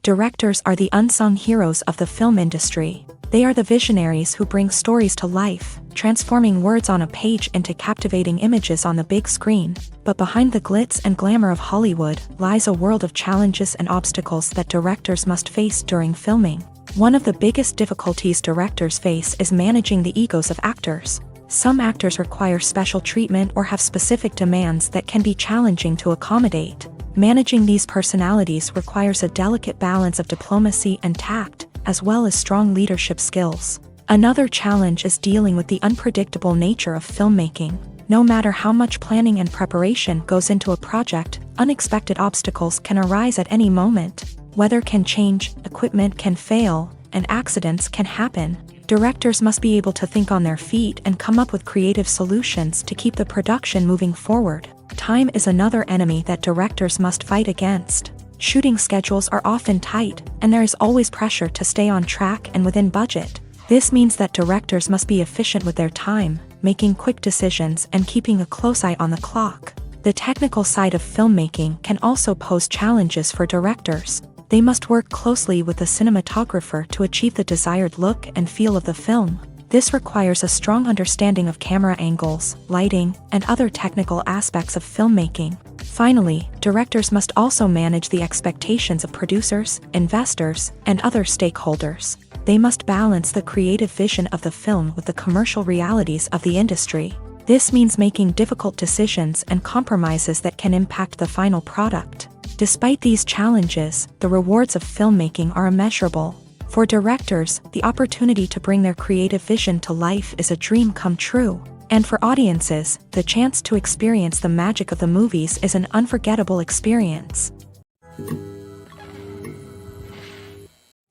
Directors are the unsung heroes of the film industry. They are the visionaries who bring stories to life, transforming words on a page into captivating images on the big screen. But behind the glitz and glamour of Hollywood lies a world of challenges and obstacles that directors must face during filming. One of the biggest difficulties directors face is managing the egos of actors. Some actors require special treatment or have specific demands that can be challenging to accommodate. Managing these personalities requires a delicate balance of diplomacy and tact, as well as strong leadership skills. Another challenge is dealing with the unpredictable nature of filmmaking. No matter how much planning and preparation goes into a project, unexpected obstacles can arise at any moment. Weather can change, equipment can fail, and accidents can happen. Directors must be able to think on their feet and come up with creative solutions to keep the production moving forward. Time is another enemy that directors must fight against. Shooting schedules are often tight, and there is always pressure to stay on track and within budget. This means that directors must be efficient with their time, making quick decisions and keeping a close eye on the clock. The technical side of filmmaking can also pose challenges for directors. They must work closely with the cinematographer to achieve the desired look and feel of the film. This requires a strong understanding of camera angles, lighting, and other technical aspects of filmmaking. Finally, directors must also manage the expectations of producers, investors, and other stakeholders. They must balance the creative vision of the film with the commercial realities of the industry. This means making difficult decisions and compromises that can impact the final product. Despite these challenges, the rewards of filmmaking are immeasurable. For directors, the opportunity to bring their creative vision to life is a dream come true. And for audiences, the chance to experience the magic of the movies is an unforgettable experience.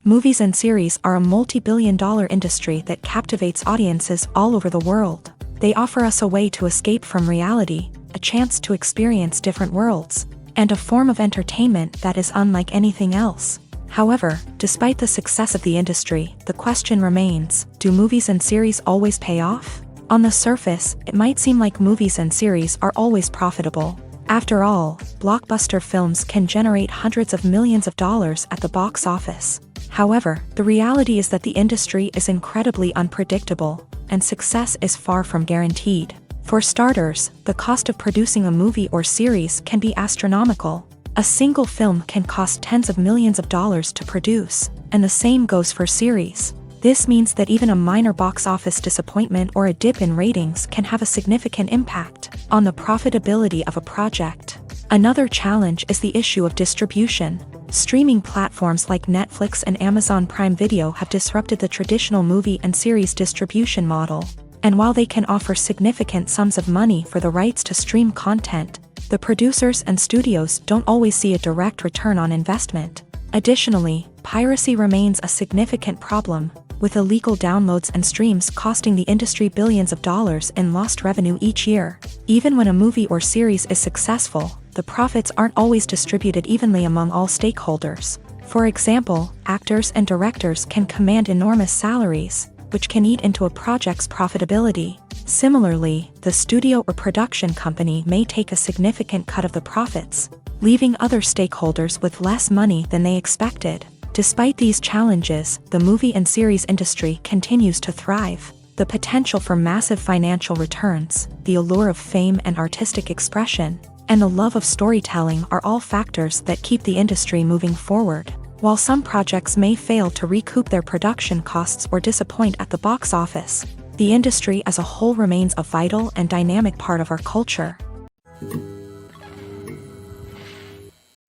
Movies and series are a multi-billion-dollar industry that captivates audiences all over the world. They offer us a way to escape from reality, a chance to experience different worlds, and a form of entertainment that is unlike anything else. However, despite the success of the industry, the question remains, do movies and series always pay off? On the surface, it might seem like movies and series are always profitable. After all, blockbuster films can generate hundreds of millions of dollars at the box office. However, the reality is that the industry is incredibly unpredictable, and success is far from guaranteed. For starters, the cost of producing a movie or series can be astronomical. A single film can cost tens of millions of dollars to produce, and the same goes for series. This means that even a minor box office disappointment or a dip in ratings can have a significant impact on the profitability of a project. Another challenge is the issue of distribution. Streaming platforms like Netflix and Amazon Prime Video have disrupted the traditional movie and series distribution model. And while they can offer significant sums of money for the rights to stream content, the producers and studios don't always see a direct return on investment. Additionally, piracy remains a significant problem, with illegal downloads and streams costing the industry billions of dollars in lost revenue each year. Even when a movie or series is successful, the profits aren't always distributed evenly among all stakeholders. For example, actors and directors can command enormous salaries, which can eat into a project's profitability. Similarly, the studio or production company may take a significant cut of the profits, leaving other stakeholders with less money than they expected. Despite these challenges, the movie and series industry continues to thrive. The potential for massive financial returns, the allure of fame and artistic expression, and the love of storytelling are all factors that keep the industry moving forward. While some projects may fail to recoup their production costs or disappoint at the box office, the industry as a whole remains a vital and dynamic part of our culture.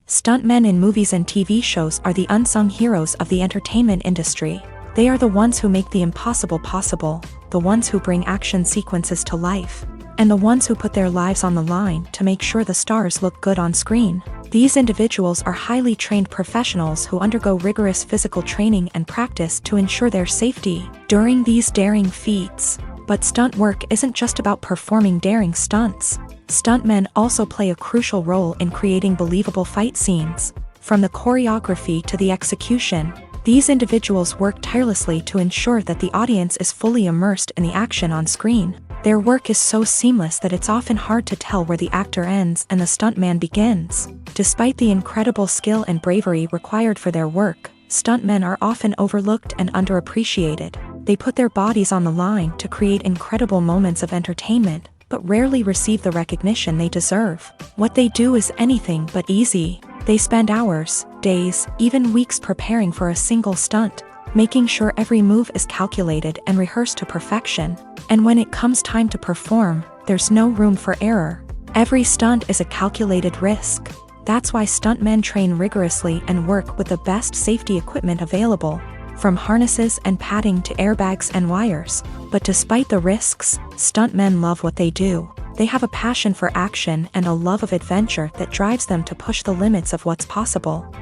Stuntmen in movies and TV shows are the unsung heroes of the entertainment industry. They are the ones who make the impossible possible, the ones who bring action sequences to life, and the ones who put their lives on the line to make sure the stars look good on screen. These individuals are highly trained professionals who undergo rigorous physical training and practice to ensure their safety during these daring feats. But stunt work isn't just about performing daring stunts. Stuntmen also play a crucial role in creating believable fight scenes. From the choreography to the execution, these individuals work tirelessly to ensure that the audience is fully immersed in the action on screen. Their work is so seamless that it's often hard to tell where the actor ends and the stuntman begins. Despite the incredible skill and bravery required for their work, stuntmen are often overlooked and underappreciated. They put their bodies on the line to create incredible moments of entertainment, but rarely receive the recognition they deserve. What they do is anything but easy. They spend hours, days, even weeks preparing for a single stunt, making sure every move is calculated and rehearsed to perfection. And when it comes time to perform, there's no room for error. Every stunt is a calculated risk. That's why stuntmen train rigorously and work with the best safety equipment available, from harnesses and padding to airbags and wires. But despite the risks, stuntmen love what they do. They have a passion for action and a love of adventure that drives them to push the limits of what's possible.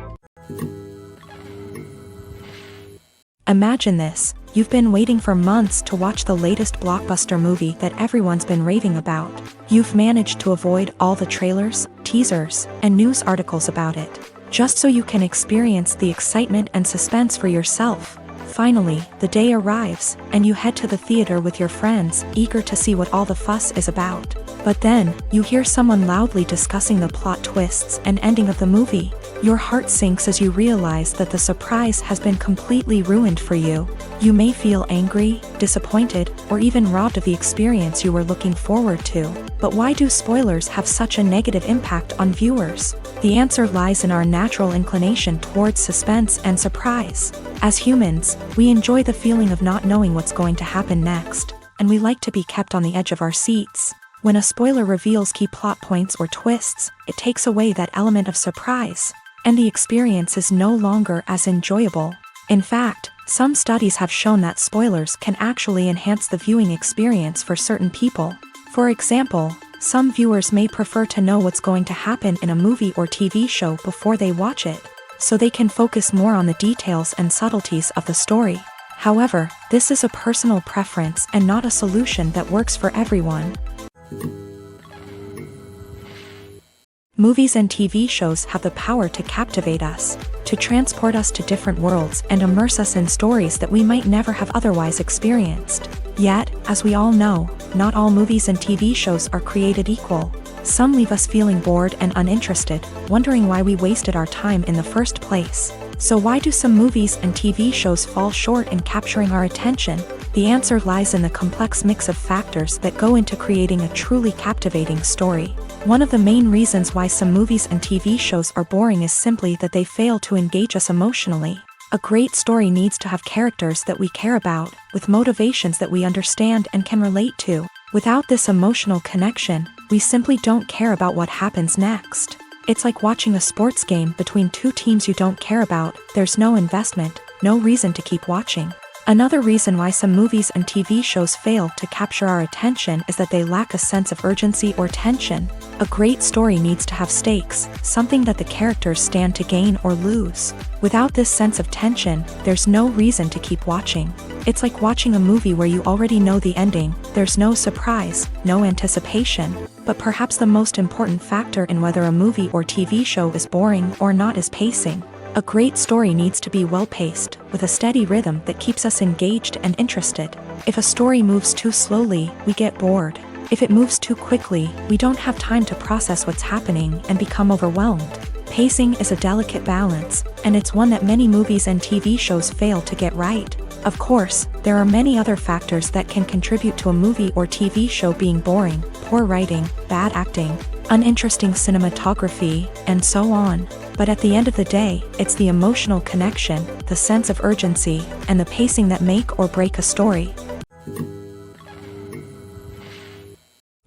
Imagine this: you've been waiting for months to watch the latest blockbuster movie that everyone's been raving about. You've managed to avoid all the trailers, teasers, and news articles about it, just so you can experience the excitement and suspense for yourself. Finally, the day arrives, and you head to the theater with your friends, eager to see what all the fuss is about. But then, you hear someone loudly discussing the plot twists and ending of the movie. Your heart sinks as you realize that the surprise has been completely ruined for you. You may feel angry, disappointed, or even robbed of the experience you were looking forward to. But why do spoilers have such a negative impact on viewers? The answer lies in our natural inclination towards suspense and surprise. As humans, we enjoy the feeling of not knowing what's going to happen next, and we like to be kept on the edge of our seats. When a spoiler reveals key plot points or twists, it takes away that element of surprise, and the experience is no longer as enjoyable. In fact, some studies have shown that spoilers can actually enhance the viewing experience for certain people. For example, some viewers may prefer to know what's going to happen in a movie or TV show before they watch it, so they can focus more on the details and subtleties of the story. However, this is a personal preference and not a solution that works for everyone. Movies and TV shows have the power to captivate us, to transport us to different worlds and immerse us in stories that we might never have otherwise experienced. Yet, as we all know, not all movies and TV shows are created equal. Some leave us feeling bored and uninterested, wondering why we wasted our time in the first place. So why do some movies and TV shows fall short in capturing our attention? The answer lies in the complex mix of factors that go into creating a truly captivating story. One of the main reasons why some movies and TV shows are boring is simply that they fail to engage us emotionally. A great story needs to have characters that we care about, with motivations that we understand and can relate to. Without this emotional connection, we simply don't care about what happens next. It's like watching a sports game between two teams you don't care about. There's no investment, no reason to keep watching. Another reason why some movies and TV shows fail to capture our attention is that they lack a sense of urgency or tension. A great story needs to have stakes, something that the characters stand to gain or lose. Without this sense of tension, there's no reason to keep watching. It's like watching a movie where you already know the ending. There's no surprise, no anticipation. But perhaps the most important factor in whether a movie or TV show is boring or not is pacing. A great story needs to be well-paced, with a steady rhythm that keeps us engaged and interested. If a story moves too slowly, we get bored. If it moves too quickly, we don't have time to process what's happening and become overwhelmed. Pacing is a delicate balance, and it's one that many movies and TV shows fail to get right. Of course, there are many other factors that can contribute to a movie or TV show being boring: poor writing, bad acting, uninteresting cinematography, and so on. But at the end of the day, it's the emotional connection, the sense of urgency, and the pacing that make or break a story.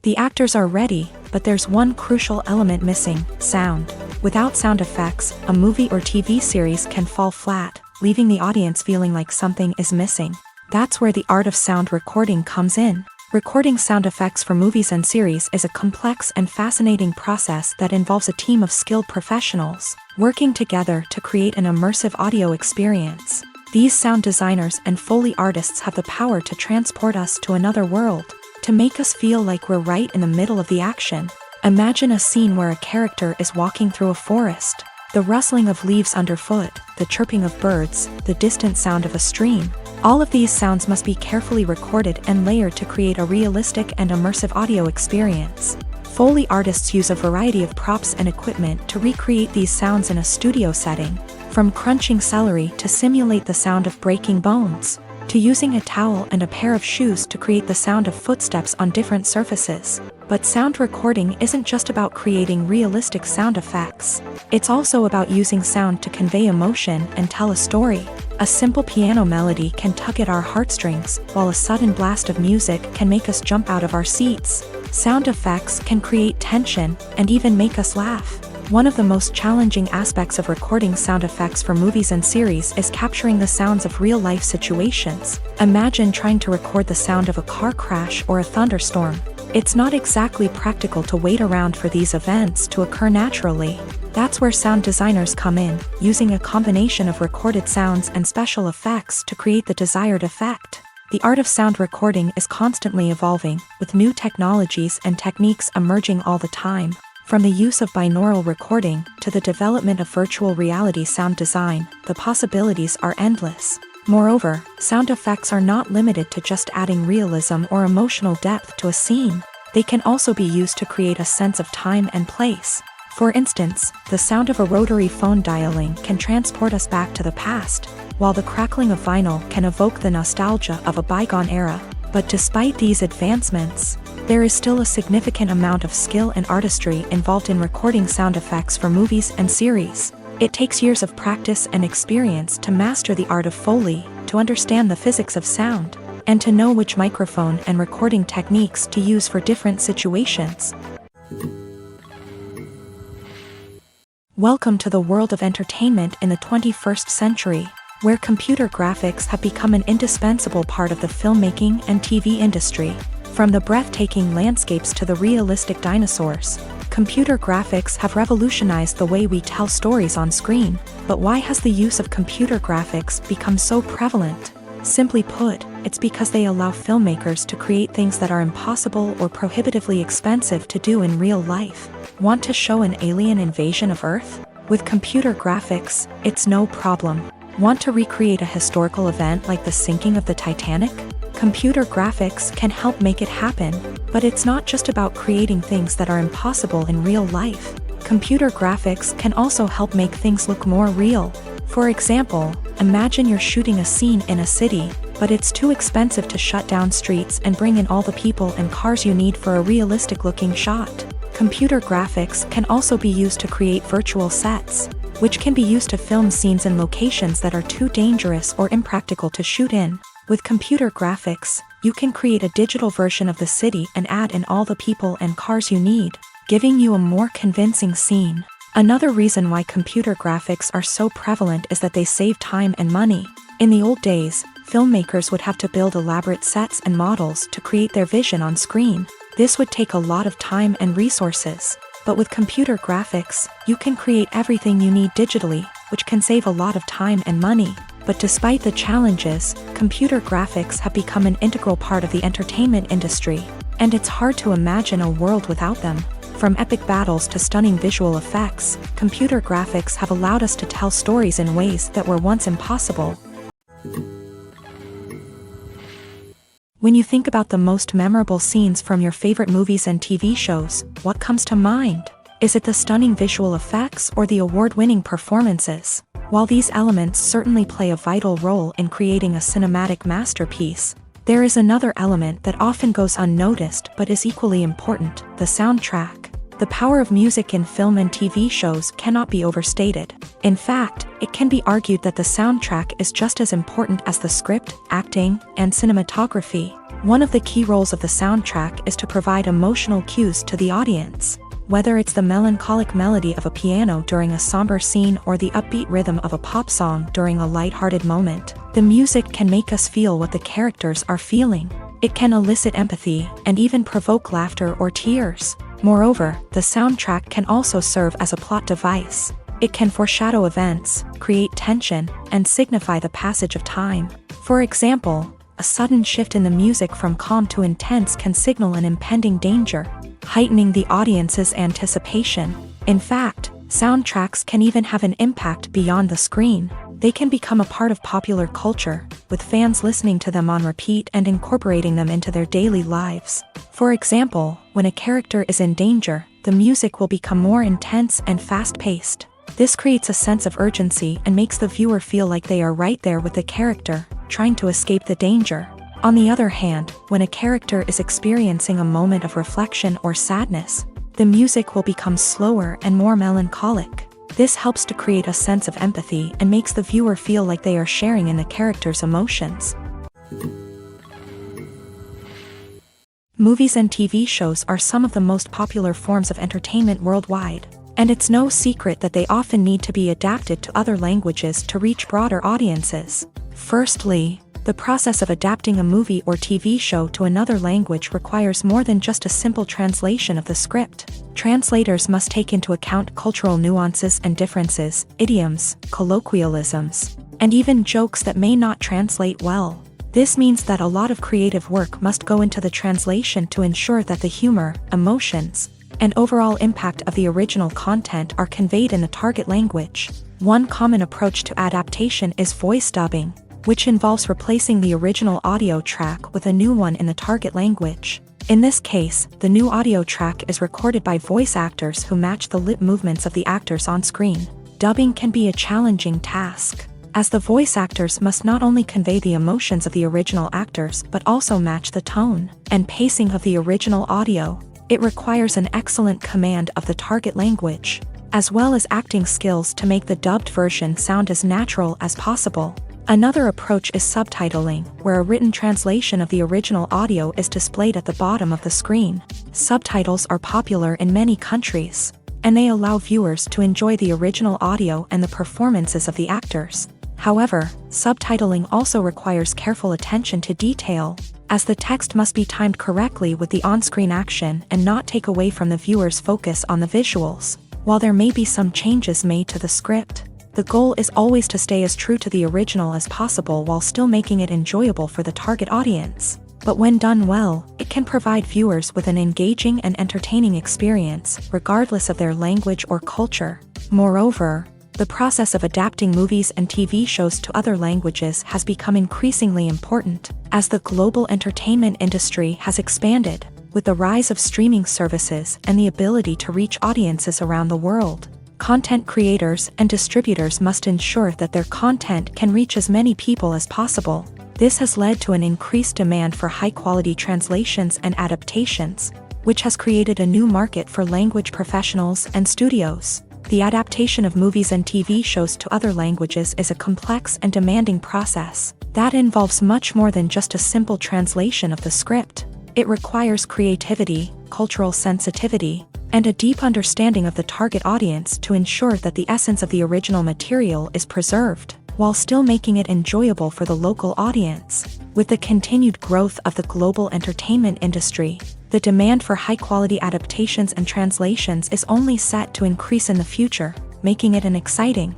The actors are ready, but there's one crucial element missing: sound. Without sound effects, a movie or TV series can fall flat, leaving the audience feeling like something is missing. That's where the art of sound recording comes in. Recording sound effects for movies and series is a complex and fascinating process that involves a team of skilled professionals working together to create an immersive audio experience. These sound designers and Foley artists have the power to transport us to another world, to make us feel like we're right in the middle of the action. Imagine a scene where a character is walking through a forest. The rustling of leaves underfoot, the chirping of birds, the distant sound of a stream. All of these sounds must be carefully recorded and layered to create a realistic and immersive audio experience. Foley artists use a variety of props and equipment to recreate these sounds in a studio setting, from crunching celery to simulate the sound of breaking bones, to using a towel and a pair of shoes to create the sound of footsteps on different surfaces. But sound recording isn't just about creating realistic sound effects. It's also about using sound to convey emotion and tell a story. A simple piano melody can tug at our heartstrings, while a sudden blast of music can make us jump out of our seats. Sound effects can create tension and even make us laugh. One of the most challenging aspects of recording sound effects for movies and series is capturing the sounds of real-life situations. Imagine trying to record the sound of a car crash or a thunderstorm. It's not exactly practical to wait around for these events to occur naturally. That's where sound designers come in, using a combination of recorded sounds and special effects to create the desired effect. The art of sound recording is constantly evolving, with new technologies and techniques emerging all the time. From the use of binaural recording to the development of virtual reality sound design, the possibilities are endless. Moreover, sound effects are not limited to just adding realism or emotional depth to a scene. They can also be used to create a sense of time and place. For instance, the sound of a rotary phone dialing can transport us back to the past, while the crackling of vinyl can evoke the nostalgia of a bygone era. But despite these advancements, there is still a significant amount of skill and artistry involved in recording sound effects for movies and series. It takes years of practice and experience to master the art of Foley, to understand the physics of sound, and to know which microphone and recording techniques to use for different situations. Welcome to the world of entertainment in the 21st century, where computer graphics have become an indispensable part of the filmmaking and TV industry. From the breathtaking landscapes to the realistic dinosaurs, computer graphics have revolutionized the way we tell stories on screen. But why has the use of computer graphics become so prevalent? Simply put, it's because they allow filmmakers to create things that are impossible or prohibitively expensive to do in real life. Want to show an alien invasion of Earth? With computer graphics, it's no problem. Want to recreate a historical event like the sinking of the Titanic? Computer graphics can help make it happen, but it's not just about creating things that are impossible in real life. Computer graphics can also help make things look more real. For example, imagine you're shooting a scene in a city, but it's too expensive to shut down streets and bring in all the people and cars you need for a realistic-looking shot. Computer graphics can also be used to create virtual sets, which can be used to film scenes in locations that are too dangerous or impractical to shoot in. With computer graphics, you can create a digital version of the city and add in all the people and cars you need, giving you a more convincing scene. Another reason why computer graphics are so prevalent is that they save time and money. In the old days, filmmakers would have to build elaborate sets and models to create their vision on screen. This would take a lot of time and resources. But with computer graphics, you can create everything you need digitally, which can save a lot of time and money. But despite the challenges, computer graphics have become an integral part of the entertainment industry, and it's hard to imagine a world without them. From epic battles to stunning visual effects, computer graphics have allowed us to tell stories in ways that were once impossible. When you think about the most memorable scenes from your favorite movies and TV shows, what comes to mind? Is it the stunning visual effects or the award-winning performances? While these elements certainly play a vital role in creating a cinematic masterpiece, there is another element that often goes unnoticed but is equally important: the soundtrack. The power of music in film and TV shows cannot be overstated. In fact, it can be argued that the soundtrack is just as important as the script, acting, and cinematography. One of the key roles of the soundtrack is to provide emotional cues to the audience. Whether it's the melancholic melody of a piano during a somber scene or the upbeat rhythm of a pop song during a lighthearted moment, the music can make us feel what the characters are feeling. It can elicit empathy and even provoke laughter or tears. Moreover, the soundtrack can also serve as a plot device. It can foreshadow events, create tension, and signify the passage of time. For example, a sudden shift in the music from calm to intense can signal an impending danger, heightening the audience's anticipation. In fact, soundtracks can even have an impact beyond the screen. They can become a part of popular culture, with fans listening to them on repeat and incorporating them into their daily lives. For example, when a character is in danger, the music will become more intense and fast-paced. This creates a sense of urgency and makes the viewer feel like they are right there with the character, trying to escape the danger. On the other hand, when a character is experiencing a moment of reflection or sadness, the music will become slower and more melancholic. This helps to create a sense of empathy and makes the viewer feel like they are sharing in the character's emotions. Movies and TV shows are some of the most popular forms of entertainment worldwide, and it's no secret that they often need to be adapted to other languages to reach broader audiences. Firstly, the process of adapting a movie or TV show to another language requires more than just a simple translation of the script. Translators must take into account cultural nuances and differences, idioms, colloquialisms, and even jokes that may not translate well. This means that a lot of creative work must go into the translation to ensure that the humor, emotions, and overall impact of the original content are conveyed in the target language. One common approach to adaptation is voice dubbing, which involves replacing the original audio track with a new one in the target language. In this case, the new audio track is recorded by voice actors who match the lip movements of the actors on screen. Dubbing can be a challenging task, as the voice actors must not only convey the emotions of the original actors but also match the tone and pacing of the original audio. It requires an excellent command of the target language, as well as acting skills to make the dubbed version sound as natural as possible. Another approach is subtitling, where a written translation of the original audio is displayed at the bottom of the screen. Subtitles are popular in many countries, and they allow viewers to enjoy the original audio and the performances of the actors. However, subtitling also requires careful attention to detail, as the text must be timed correctly with the on-screen action and not take away from the viewer's focus on the visuals. While there may be some changes made to the script, the goal is always to stay as true to the original as possible while still making it enjoyable for the target audience. But when done well, it can provide viewers with an engaging and entertaining experience, regardless of their language or culture. Moreover, The process of adapting movies and TV shows to other languages has become increasingly important as the global entertainment industry has expanded, with the rise of streaming services and the ability to reach audiences around the world. Content creators and distributors must ensure that their content can reach as many people as possible. This has led to an increased demand for high-quality translations and adaptations, which has created a new market for language professionals and studios. The adaptation of movies and TV shows to other languages is a complex and demanding process that involves much more than just a simple translation of the script. It requires creativity, cultural sensitivity, and a deep understanding of the target audience to ensure that the essence of the original material is preserved, while still making it enjoyable for the local audience. With the continued growth of the global entertainment industry, the demand for high-quality adaptations and translations is only set to increase in the future, making it an exciting.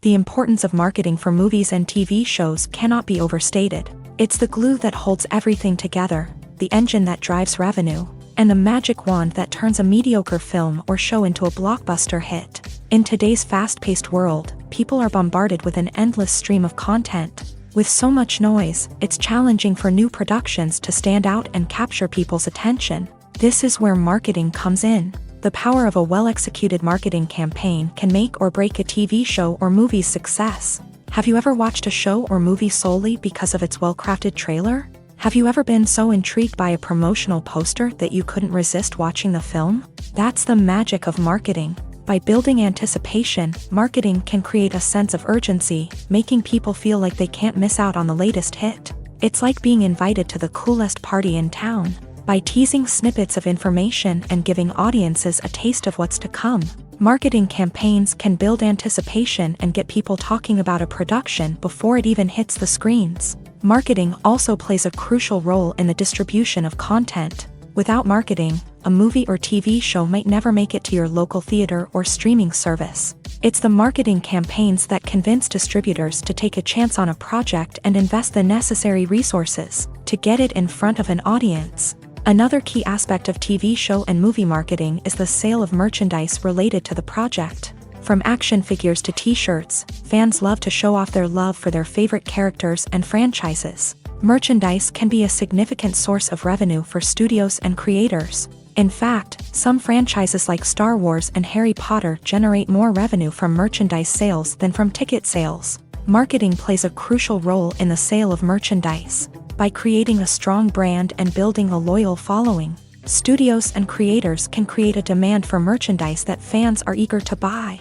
The importance of marketing for movies and TV shows cannot be overstated. It's the glue that holds everything together, the engine that drives revenue, and the magic wand that turns a mediocre film or show into a blockbuster hit. In today's fast-paced world, people are bombarded with an endless stream of content. With so much noise, it's challenging for new productions to stand out and capture people's attention. This is where marketing comes in. The power of a well-executed marketing campaign can make or break a TV show or movie's success. Have you ever watched a show or movie solely because of its well-crafted trailer? Have you ever been so intrigued by a promotional poster that you couldn't resist watching the film? That's the magic of marketing. By building anticipation, marketing can create a sense of urgency, making people feel like they can't miss out on the latest hit. It's like being invited to the coolest party in town. By teasing snippets of information and giving audiences a taste of what's to come, marketing campaigns can build anticipation and get people talking about a production before it even hits the screens. Marketing also plays a crucial role in the distribution of content. Without marketing, a movie or TV show might never make it to your local theater or streaming service. It's the marketing campaigns that convince distributors to take a chance on a project and invest the necessary resources to get it in front of an audience. Another key aspect of TV show and movie marketing is the sale of merchandise related to the project. From action figures to t-shirts, fans love to show off their love for their favorite characters and franchises. Merchandise can be a significant source of revenue for studios and creators. In fact, some franchises like Star Wars and Harry Potter generate more revenue from merchandise sales than from ticket sales. Marketing plays a crucial role in the sale of merchandise. By creating a strong brand and building a loyal following, studios and creators can create a demand for merchandise that fans are eager to buy.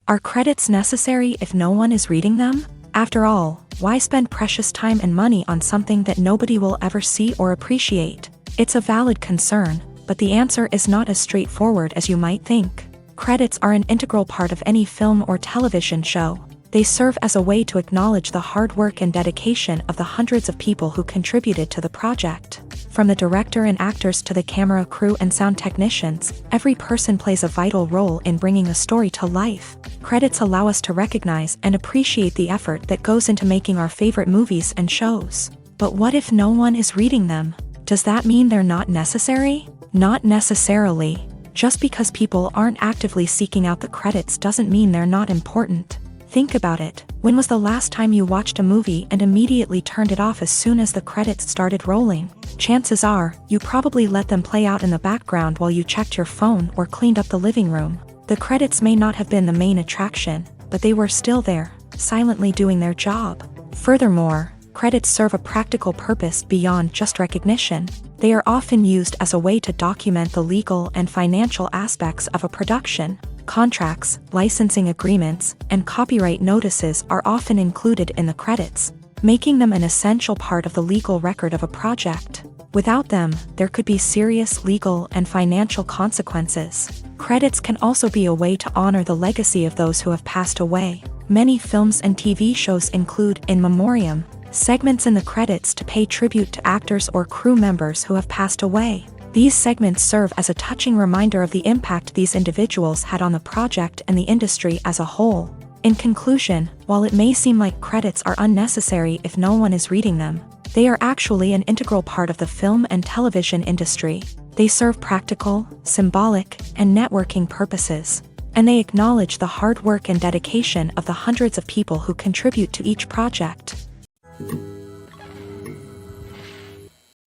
Are credits necessary if no one is reading them? After all, why spend precious time and money on something that nobody will ever see or appreciate? It's a valid concern, but the answer is not as straightforward as you might think. Credits are an integral part of any film or television show. They serve as a way to acknowledge the hard work and dedication of the hundreds of people who contributed to the project. From the director and actors to the camera crew and sound technicians, every person plays a vital role in bringing a story to life. Credits allow us to recognize and appreciate the effort that goes into making our favorite movies and shows. But what if no one is reading them? Does that mean they're not necessary? Not necessarily. Just because people aren't actively seeking out the credits doesn't mean they're not important. Think about it. When was the last time you watched a movie and immediately turned it off as soon as the credits started rolling? Chances are, you probably let them play out in the background while you checked your phone or cleaned up the living room. The credits may not have been the main attraction, but they were still there, silently doing their job. Furthermore, credits serve a practical purpose beyond just recognition. They are often used as a way to document the legal and financial aspects of a production. Contracts, licensing agreements, and copyright notices are often included in the credits, making them an essential part of the legal record of a project. Without them, there could be serious legal and financial consequences. Credits can also be a way to honor the legacy of those who have passed away. Many films and TV shows include in memoriam segments in the credits to pay tribute to actors or crew members who have passed away. These segments serve as a touching reminder of the impact these individuals had on the project and the industry as a whole. In conclusion, while it may seem like credits are unnecessary if no one is reading them, they are actually an integral part of the film and television industry. They serve practical, symbolic, and networking purposes, and they acknowledge the hard work and dedication of the hundreds of people who contribute to each project.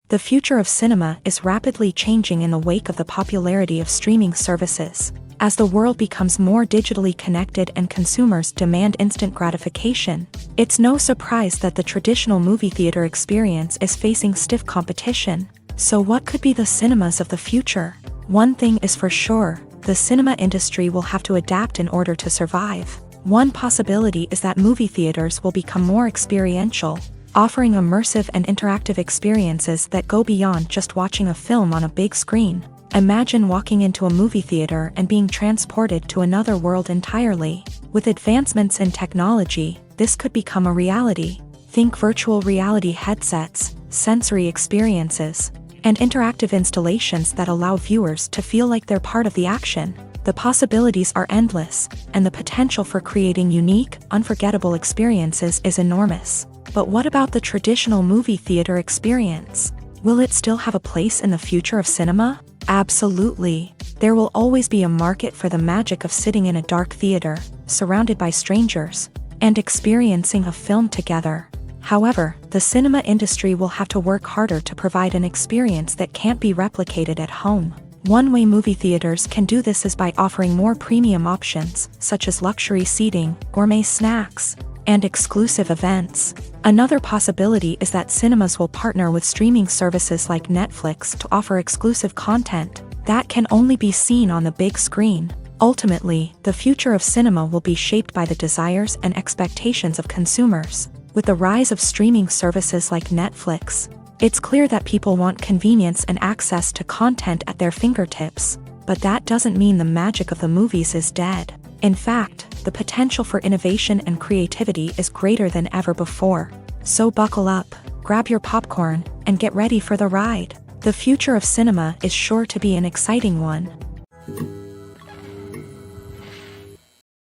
The future of cinema is rapidly changing in the wake of the popularity of streaming services. As the world becomes more digitally connected and consumers demand instant gratification, it's no surprise that the traditional movie theater experience is facing stiff competition. So what could be the cinemas of the future? One thing is for sure, the cinema industry will have to adapt in order to survive. One possibility is that movie theaters will become more experiential, offering immersive and interactive experiences that go beyond just watching a film on a big screen. Imagine walking into a movie theater and being transported to another world entirely. With advancements in technology, this could become a reality. Think virtual reality headsets, sensory experiences, and interactive installations that allow viewers to feel like they're part of the action. The possibilities are endless, and the potential for creating unique, unforgettable experiences is enormous. But what about the traditional movie theater experience? Will it still have a place in the future of cinema? Absolutely. There will always be a market for the magic of sitting in a dark theater, surrounded by strangers, and experiencing a film together. However, the cinema industry will have to work harder to provide an experience that can't be replicated at home. One way movie theaters can do this is by offering more premium options, such as luxury seating, gourmet snacks, and exclusive events. Another possibility is that cinemas will partner with streaming services like Netflix to offer exclusive content that can only be seen on the big screen. Ultimately, the future of cinema will be shaped by the desires and expectations of consumers. With the rise of streaming services like Netflix, it's clear that people want convenience and access to content at their fingertips. But that doesn't mean the magic of the movies is dead. In fact, the potential for innovation and creativity is greater than ever before. So buckle up, grab your popcorn, and get ready for the ride. The future of cinema is sure to be an exciting one.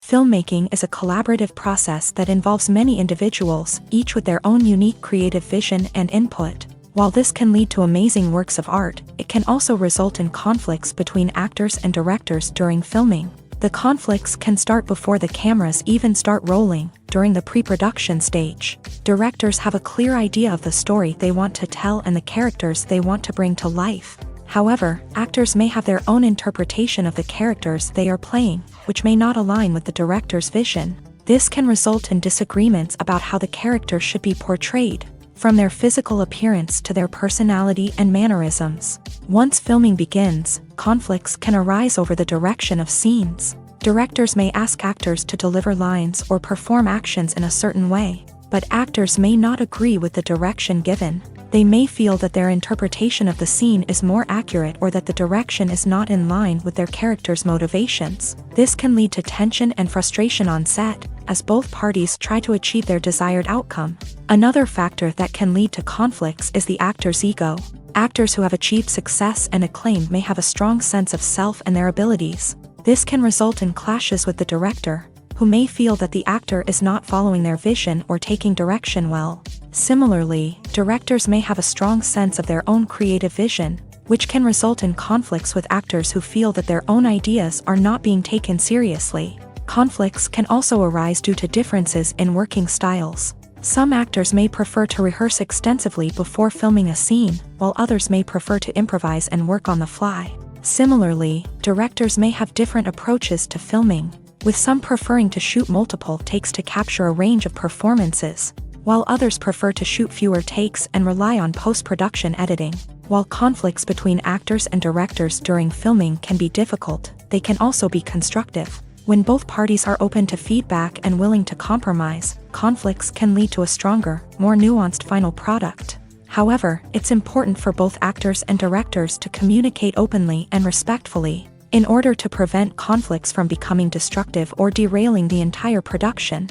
Filmmaking is a collaborative process that involves many individuals, each with their own unique creative vision and input. While this can lead to amazing works of art, it can also result in conflicts between actors and directors during filming. The conflicts can start before the cameras even start rolling, during the pre-production stage. Directors have a clear idea of the story they want to tell and the characters they want to bring to life. However, actors may have their own interpretation of the characters they are playing, which may not align with the director's vision. This can result in disagreements about how the character should be portrayed, from their physical appearance to their personality and mannerisms. Once filming begins, conflicts can arise over the direction of scenes. Directors may ask actors to deliver lines or perform actions in a certain way, but actors may not agree with the direction given. They may feel that their interpretation of the scene is more accurate or that the direction is not in line with their character's motivations. This can lead to tension and frustration on set, as both parties try to achieve their desired outcome. Another factor that can lead to conflicts is the actor's ego. Actors who have achieved success and acclaim may have a strong sense of self and their abilities. This can result in clashes with the director, who may feel that the actor is not following their vision or taking direction well. Similarly, directors may have a strong sense of their own creative vision, which can result in conflicts with actors who feel that their own ideas are not being taken seriously. Conflicts can also arise due to differences in working styles. Some actors may prefer to rehearse extensively before filming a scene, while others may prefer to improvise and work on the fly. Similarly, directors may have different approaches to filming, with some preferring to shoot multiple takes to capture a range of performances, while others prefer to shoot fewer takes and rely on post-production editing. While conflicts between actors and directors during filming can be difficult, they can also be constructive. When both parties are open to feedback and willing to compromise, conflicts can lead to a stronger, more nuanced final product. However, it's important for both actors and directors to communicate openly and respectfully, in order to prevent conflicts from becoming destructive or derailing the entire production.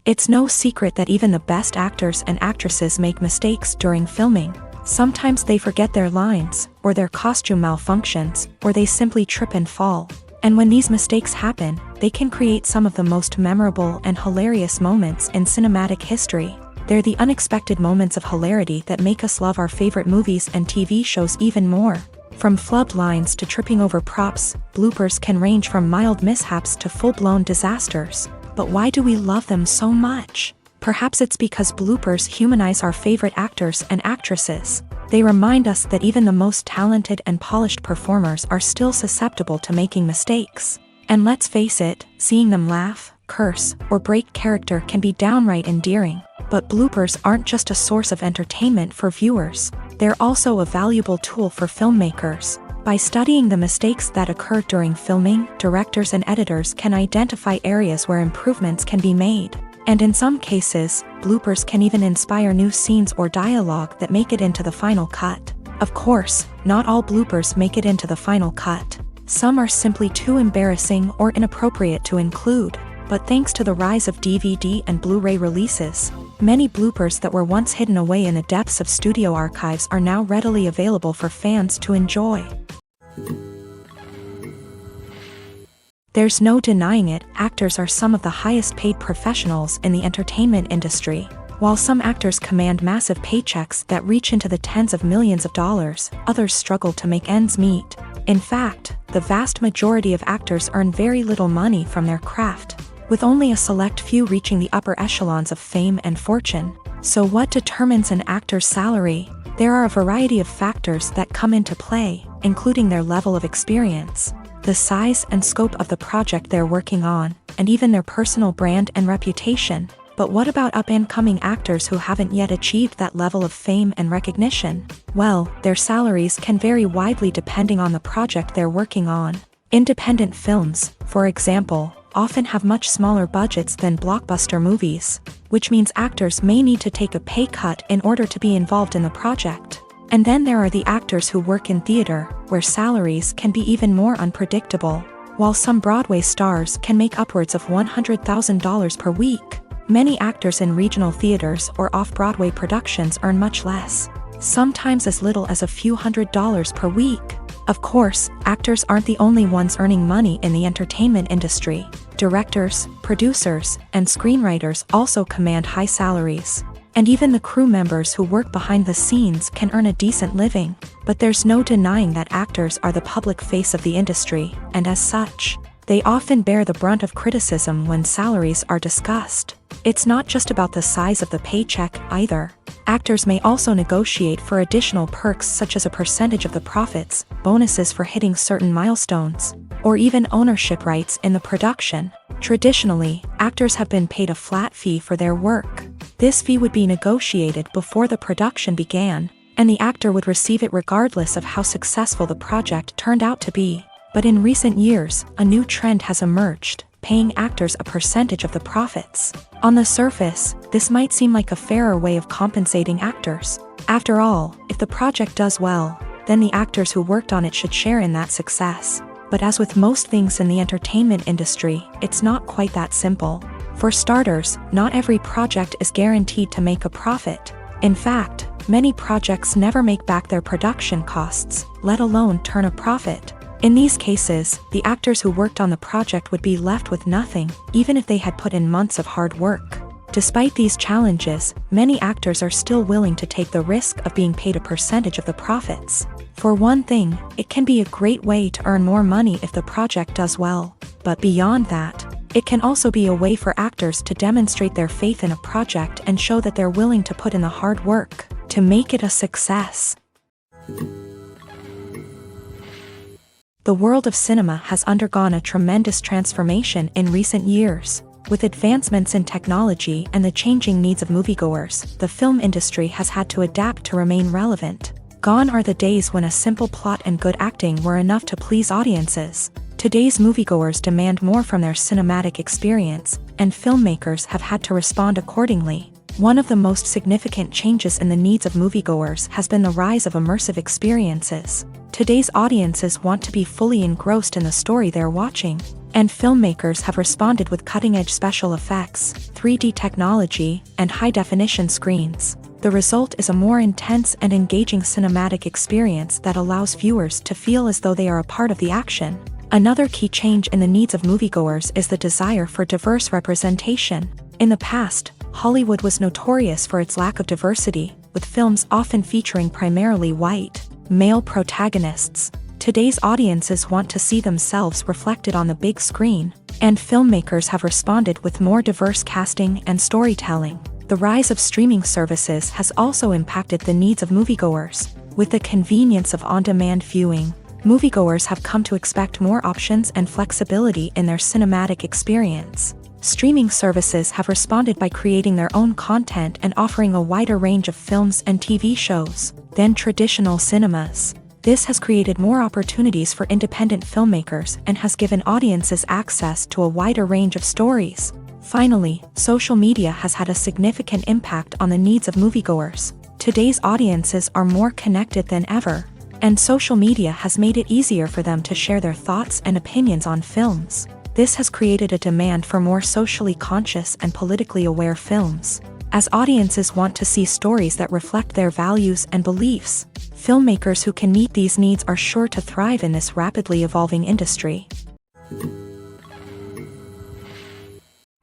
It's no secret that even the best actors and actresses make mistakes during filming. Sometimes they forget their lines, or their costume malfunctions, or they simply trip and fall. And when these mistakes happen, they can create some of the most memorable and hilarious moments in cinematic history. They're the unexpected moments of hilarity that make us love our favorite movies and TV shows even more. From flubbed lines to tripping over props, bloopers can range from mild mishaps to full-blown disasters. But why do we love them so much? Perhaps it's because bloopers humanize our favorite actors and actresses. They remind us that even the most talented and polished performers are still susceptible to making mistakes. And let's face it, seeing them laugh, curse, or break character can be downright endearing. But bloopers aren't just a source of entertainment for viewers. They're also a valuable tool for filmmakers. By studying the mistakes that occur during filming, directors and editors can identify areas where improvements can be made. And in some cases, bloopers can even inspire new scenes or dialogue that make it into the final cut. Of course, not all bloopers make it into the final cut. Some are simply too embarrassing or inappropriate to include. But thanks to the rise of DVD and Blu-ray releases, many bloopers that were once hidden away in the depths of studio archives are now readily available for fans to enjoy. There's no denying it, actors are some of the highest paid professionals in the entertainment industry. While some actors command massive paychecks that reach into the tens of millions of dollars, others struggle to make ends meet. In fact, the vast majority of actors earn very little money from their craft, with only a select few reaching the upper echelons of fame and fortune. So what determines an actor's salary? There are a variety of factors that come into play, including their level of experience, the size and scope of the project they're working on, and even their personal brand and reputation. But what about up-and-coming actors who haven't yet achieved that level of fame and recognition? Well, their salaries can vary widely depending on the project they're working on. Independent films, for example, often have much smaller budgets than blockbuster movies, which means actors may need to take a pay cut in order to be involved in the project. And then there are the actors who work in theater, where salaries can be even more unpredictable. While some Broadway stars can make upwards of $100,000 per week, many actors in regional theaters or off-Broadway productions earn much less, sometimes as little as a few $100s per week. Of course, actors aren't the only ones earning money in the entertainment industry. Directors, producers, and screenwriters also command high salaries. And even the crew members who work behind the scenes can earn a decent living. But there's no denying that actors are the public face of the industry, and as such, they often bear the brunt of criticism when salaries are discussed. It's not just about the size of the paycheck, either. Actors may also negotiate for additional perks such as a percentage of the profits, bonuses for hitting certain milestones, or even ownership rights in the production. Traditionally, actors have been paid a flat fee for their work. This fee would be negotiated before the production began, and the actor would receive it regardless of how successful the project turned out to be. But in recent years, a new trend has emerged, paying actors a percentage of the profits. On the surface, this might seem like a fairer way of compensating actors. After all, if the project does well, then the actors who worked on it should share in that success. But as with most things in the entertainment industry, it's not quite that simple. For starters, not every project is guaranteed to make a profit. In fact, many projects never make back their production costs, let alone turn a profit. In these cases, the actors who worked on the project would be left with nothing, even if they had put in months of hard work. Despite these challenges, many actors are still willing to take the risk of being paid a percentage of the profits. For one thing, it can be a great way to earn more money if the project does well. But beyond that, it can also be a way for actors to demonstrate their faith in a project and show that they're willing to put in the hard work to make it a success. The world of cinema has undergone a tremendous transformation in recent years. With advancements in technology and the changing needs of moviegoers, the film industry has had to adapt to remain relevant. Gone are the days when a simple plot and good acting were enough to please audiences. Today's moviegoers demand more from their cinematic experience, and filmmakers have had to respond accordingly. One of the most significant changes in the needs of moviegoers has been the rise of immersive experiences. Today's audiences want to be fully engrossed in the story they're watching, and filmmakers have responded with cutting-edge special effects, 3D technology, and high-definition screens. The result is a more intense and engaging cinematic experience that allows viewers to feel as though they are a part of the action. Another key change in the needs of moviegoers is the desire for diverse representation. In the past, Hollywood was notorious for its lack of diversity, with films often featuring primarily white, male protagonists. Today's audiences want to see themselves reflected on the big screen, and filmmakers have responded with more diverse casting and storytelling. The rise of streaming services has also impacted the needs of moviegoers. With the convenience of on-demand viewing, moviegoers have come to expect more options and flexibility in their cinematic experience. Streaming services have responded by creating their own content and offering a wider range of films and TV shows than traditional cinemas. This has created more opportunities for independent filmmakers and has given audiences access to a wider range of stories. Finally, social media has had a significant impact on the needs of moviegoers. Today's audiences are more connected than ever, and social media has made it easier for them to share their thoughts and opinions on films. This has created a demand for more socially conscious and politically aware films. As audiences want to see stories that reflect their values and beliefs, filmmakers who can meet these needs are sure to thrive in this rapidly evolving industry.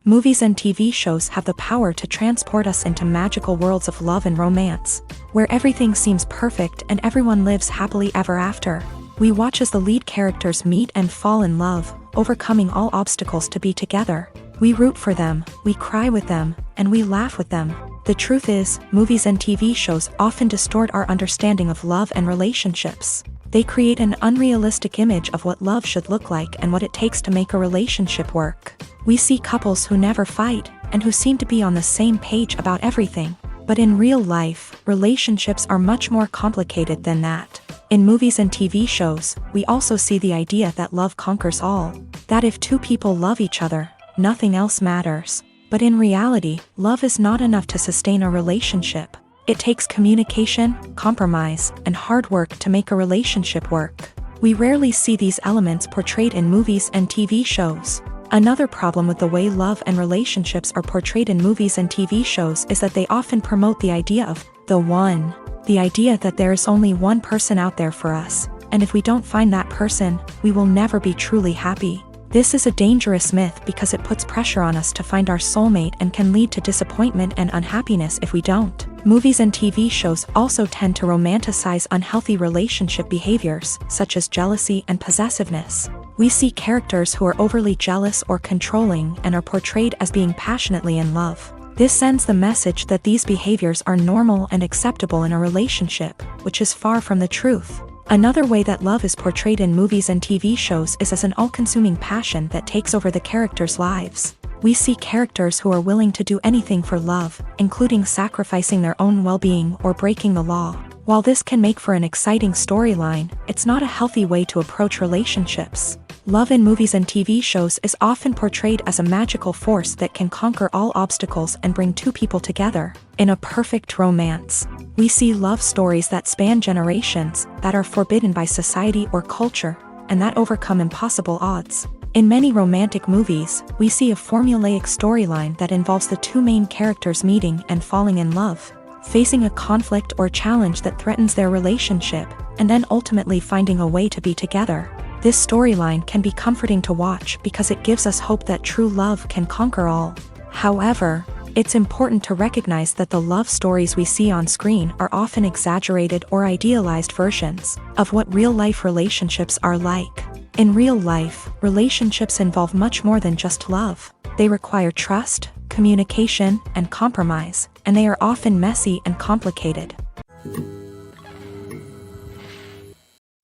Movies and TV shows have the power to transport us into magical worlds of love and romance, where everything seems perfect and everyone lives happily ever after. We watch as the lead characters meet and fall in love, overcoming all obstacles to be together. We root for them, we cry with them, and we laugh with them. The truth is, movies and TV shows often distort our understanding of love and relationships. They create an unrealistic image of what love should look like and what it takes to make a relationship work. We see couples who never fight, and who seem to be on the same page about everything. But in real life, relationships are much more complicated than that. In movies and TV shows, we also see the idea that love conquers all. That if two people love each other, nothing else matters. But in reality, love is not enough to sustain a relationship. It takes communication, compromise, and hard work to make a relationship work. We rarely see these elements portrayed in movies and TV shows. Another problem with the way love and relationships are portrayed in movies and TV shows is that they often promote the idea of the one. The idea that there is only one person out there for us, and if we don't find that person, we will never be truly happy. This is a dangerous myth because it puts pressure on us to find our soulmate and can lead to disappointment and unhappiness if we don't. Movies and TV shows also tend to romanticize unhealthy relationship behaviors, such as jealousy and possessiveness. We see characters who are overly jealous or controlling and are portrayed as being passionately in love. This sends the message that these behaviors are normal and acceptable in a relationship, which is far from the truth. Another way that love is portrayed in movies and TV shows is as an all-consuming passion that takes over the characters' lives. We see characters who are willing to do anything for love, including sacrificing their own well-being or breaking the law. While this can make for an exciting storyline, it's not a healthy way to approach relationships. Love in movies and TV shows is often portrayed as a magical force that can conquer all obstacles and bring two people together. In a perfect romance, we see love stories that span generations, that are forbidden by society or culture, and that overcome impossible odds. In many romantic movies, we see a formulaic storyline that involves the two main characters meeting and falling in love, facing a conflict or challenge that threatens their relationship, and then ultimately finding a way to be together. This storyline can be comforting to watch because it gives us hope that true love can conquer all. However, it's important to recognize that the love stories we see on screen are often exaggerated or idealized versions of what real-life relationships are like. In real life, relationships involve much more than just love. They require trust, communication, and compromise, and they are often messy and complicated.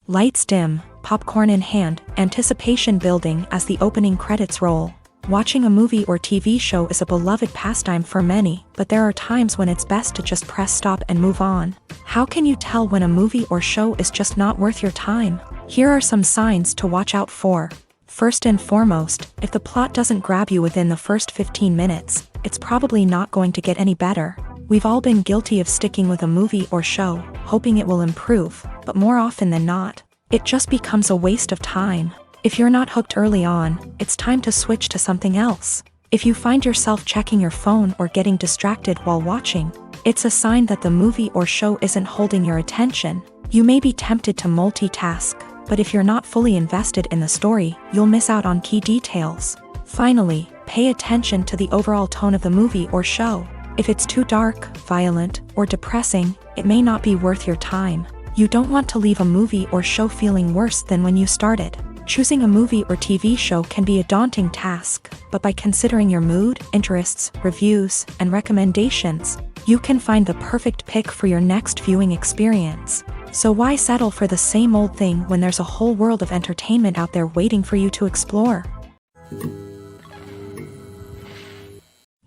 Lights dim, popcorn in hand, anticipation building as the opening credits roll. Watching a movie or TV show is a beloved pastime for many, but there are times when it's best to just press stop and move on. How can you tell when a movie or show is just not worth your time? Here are some signs to watch out for. First and foremost, if the plot doesn't grab you within the first 15 minutes, it's probably not going to get any better. We've all been guilty of sticking with a movie or show, hoping it will improve, but more often than not, it just becomes a waste of time. If you're not hooked early on, it's time to switch to something else. If you find yourself checking your phone or getting distracted while watching, it's a sign that the movie or show isn't holding your attention. You may be tempted to multitask, but if you're not fully invested in the story, you'll miss out on key details. Finally, pay attention to the overall tone of the movie or show. If it's too dark, violent, or depressing, it may not be worth your time. You don't want to leave a movie or show feeling worse than when you started. Choosing a movie or TV show can be a daunting task, but by considering your mood, interests, reviews, and recommendations, you can find the perfect pick for your next viewing experience. So why settle for the same old thing when there's a whole world of entertainment out there waiting for you to explore?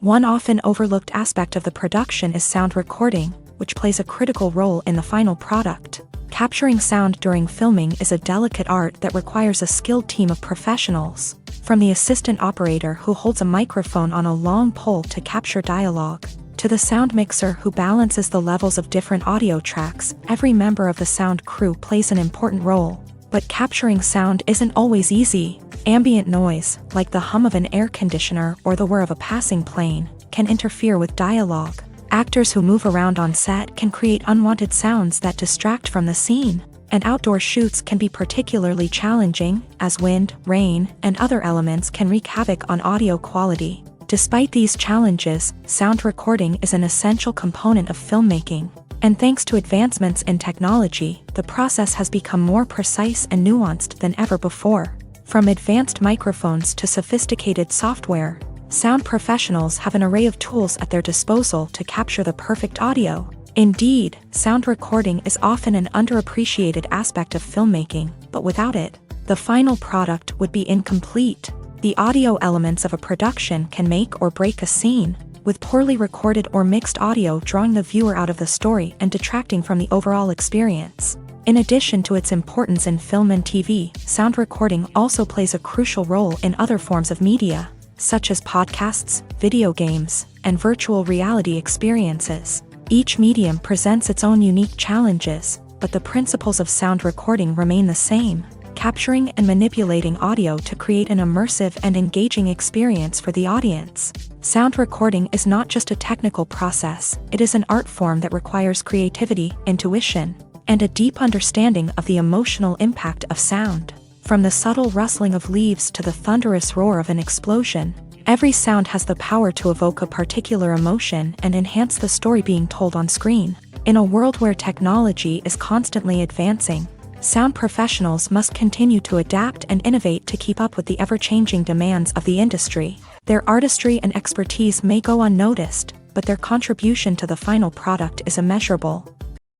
One often overlooked aspect of the production is sound recording, which plays a critical role in the final product. Capturing sound during filming is a delicate art that requires a skilled team of professionals. From the assistant operator who holds a microphone on a long pole to capture dialogue, to the sound mixer who balances the levels of different audio tracks, every member of the sound crew plays an important role. But capturing sound isn't always easy. Ambient noise, like the hum of an air conditioner or the whir of a passing plane, can interfere with dialogue. Actors who move around on set can create unwanted sounds that distract from the scene. And outdoor shoots can be particularly challenging, as wind, rain, and other elements can wreak havoc on audio quality. Despite these challenges, sound recording is an essential component of filmmaking. And thanks to advancements in technology, the process has become more precise and nuanced than ever before. From advanced microphones to sophisticated software, sound professionals have an array of tools at their disposal to capture the perfect audio. Indeed, sound recording is often an underappreciated aspect of filmmaking, but without it, the final product would be incomplete. The audio elements of a production can make or break a scene, with poorly recorded or mixed audio drawing the viewer out of the story and detracting from the overall experience. In addition to its importance in film and TV, sound recording also plays a crucial role in other forms of media, such as podcasts, video games, and virtual reality experiences. Each medium presents its own unique challenges, but the principles of sound recording remain the same, capturing and manipulating audio to create an immersive and engaging experience for the audience. Sound recording is not just a technical process, it is an art form that requires creativity, intuition, and a deep understanding of the emotional impact of sound. From the subtle rustling of leaves to the thunderous roar of an explosion, every sound has the power to evoke a particular emotion and enhance the story being told on screen. In a world where technology is constantly advancing, sound professionals must continue to adapt and innovate to keep up with the ever-changing demands of the industry. Their artistry and expertise may go unnoticed, but their contribution to the final product is immeasurable.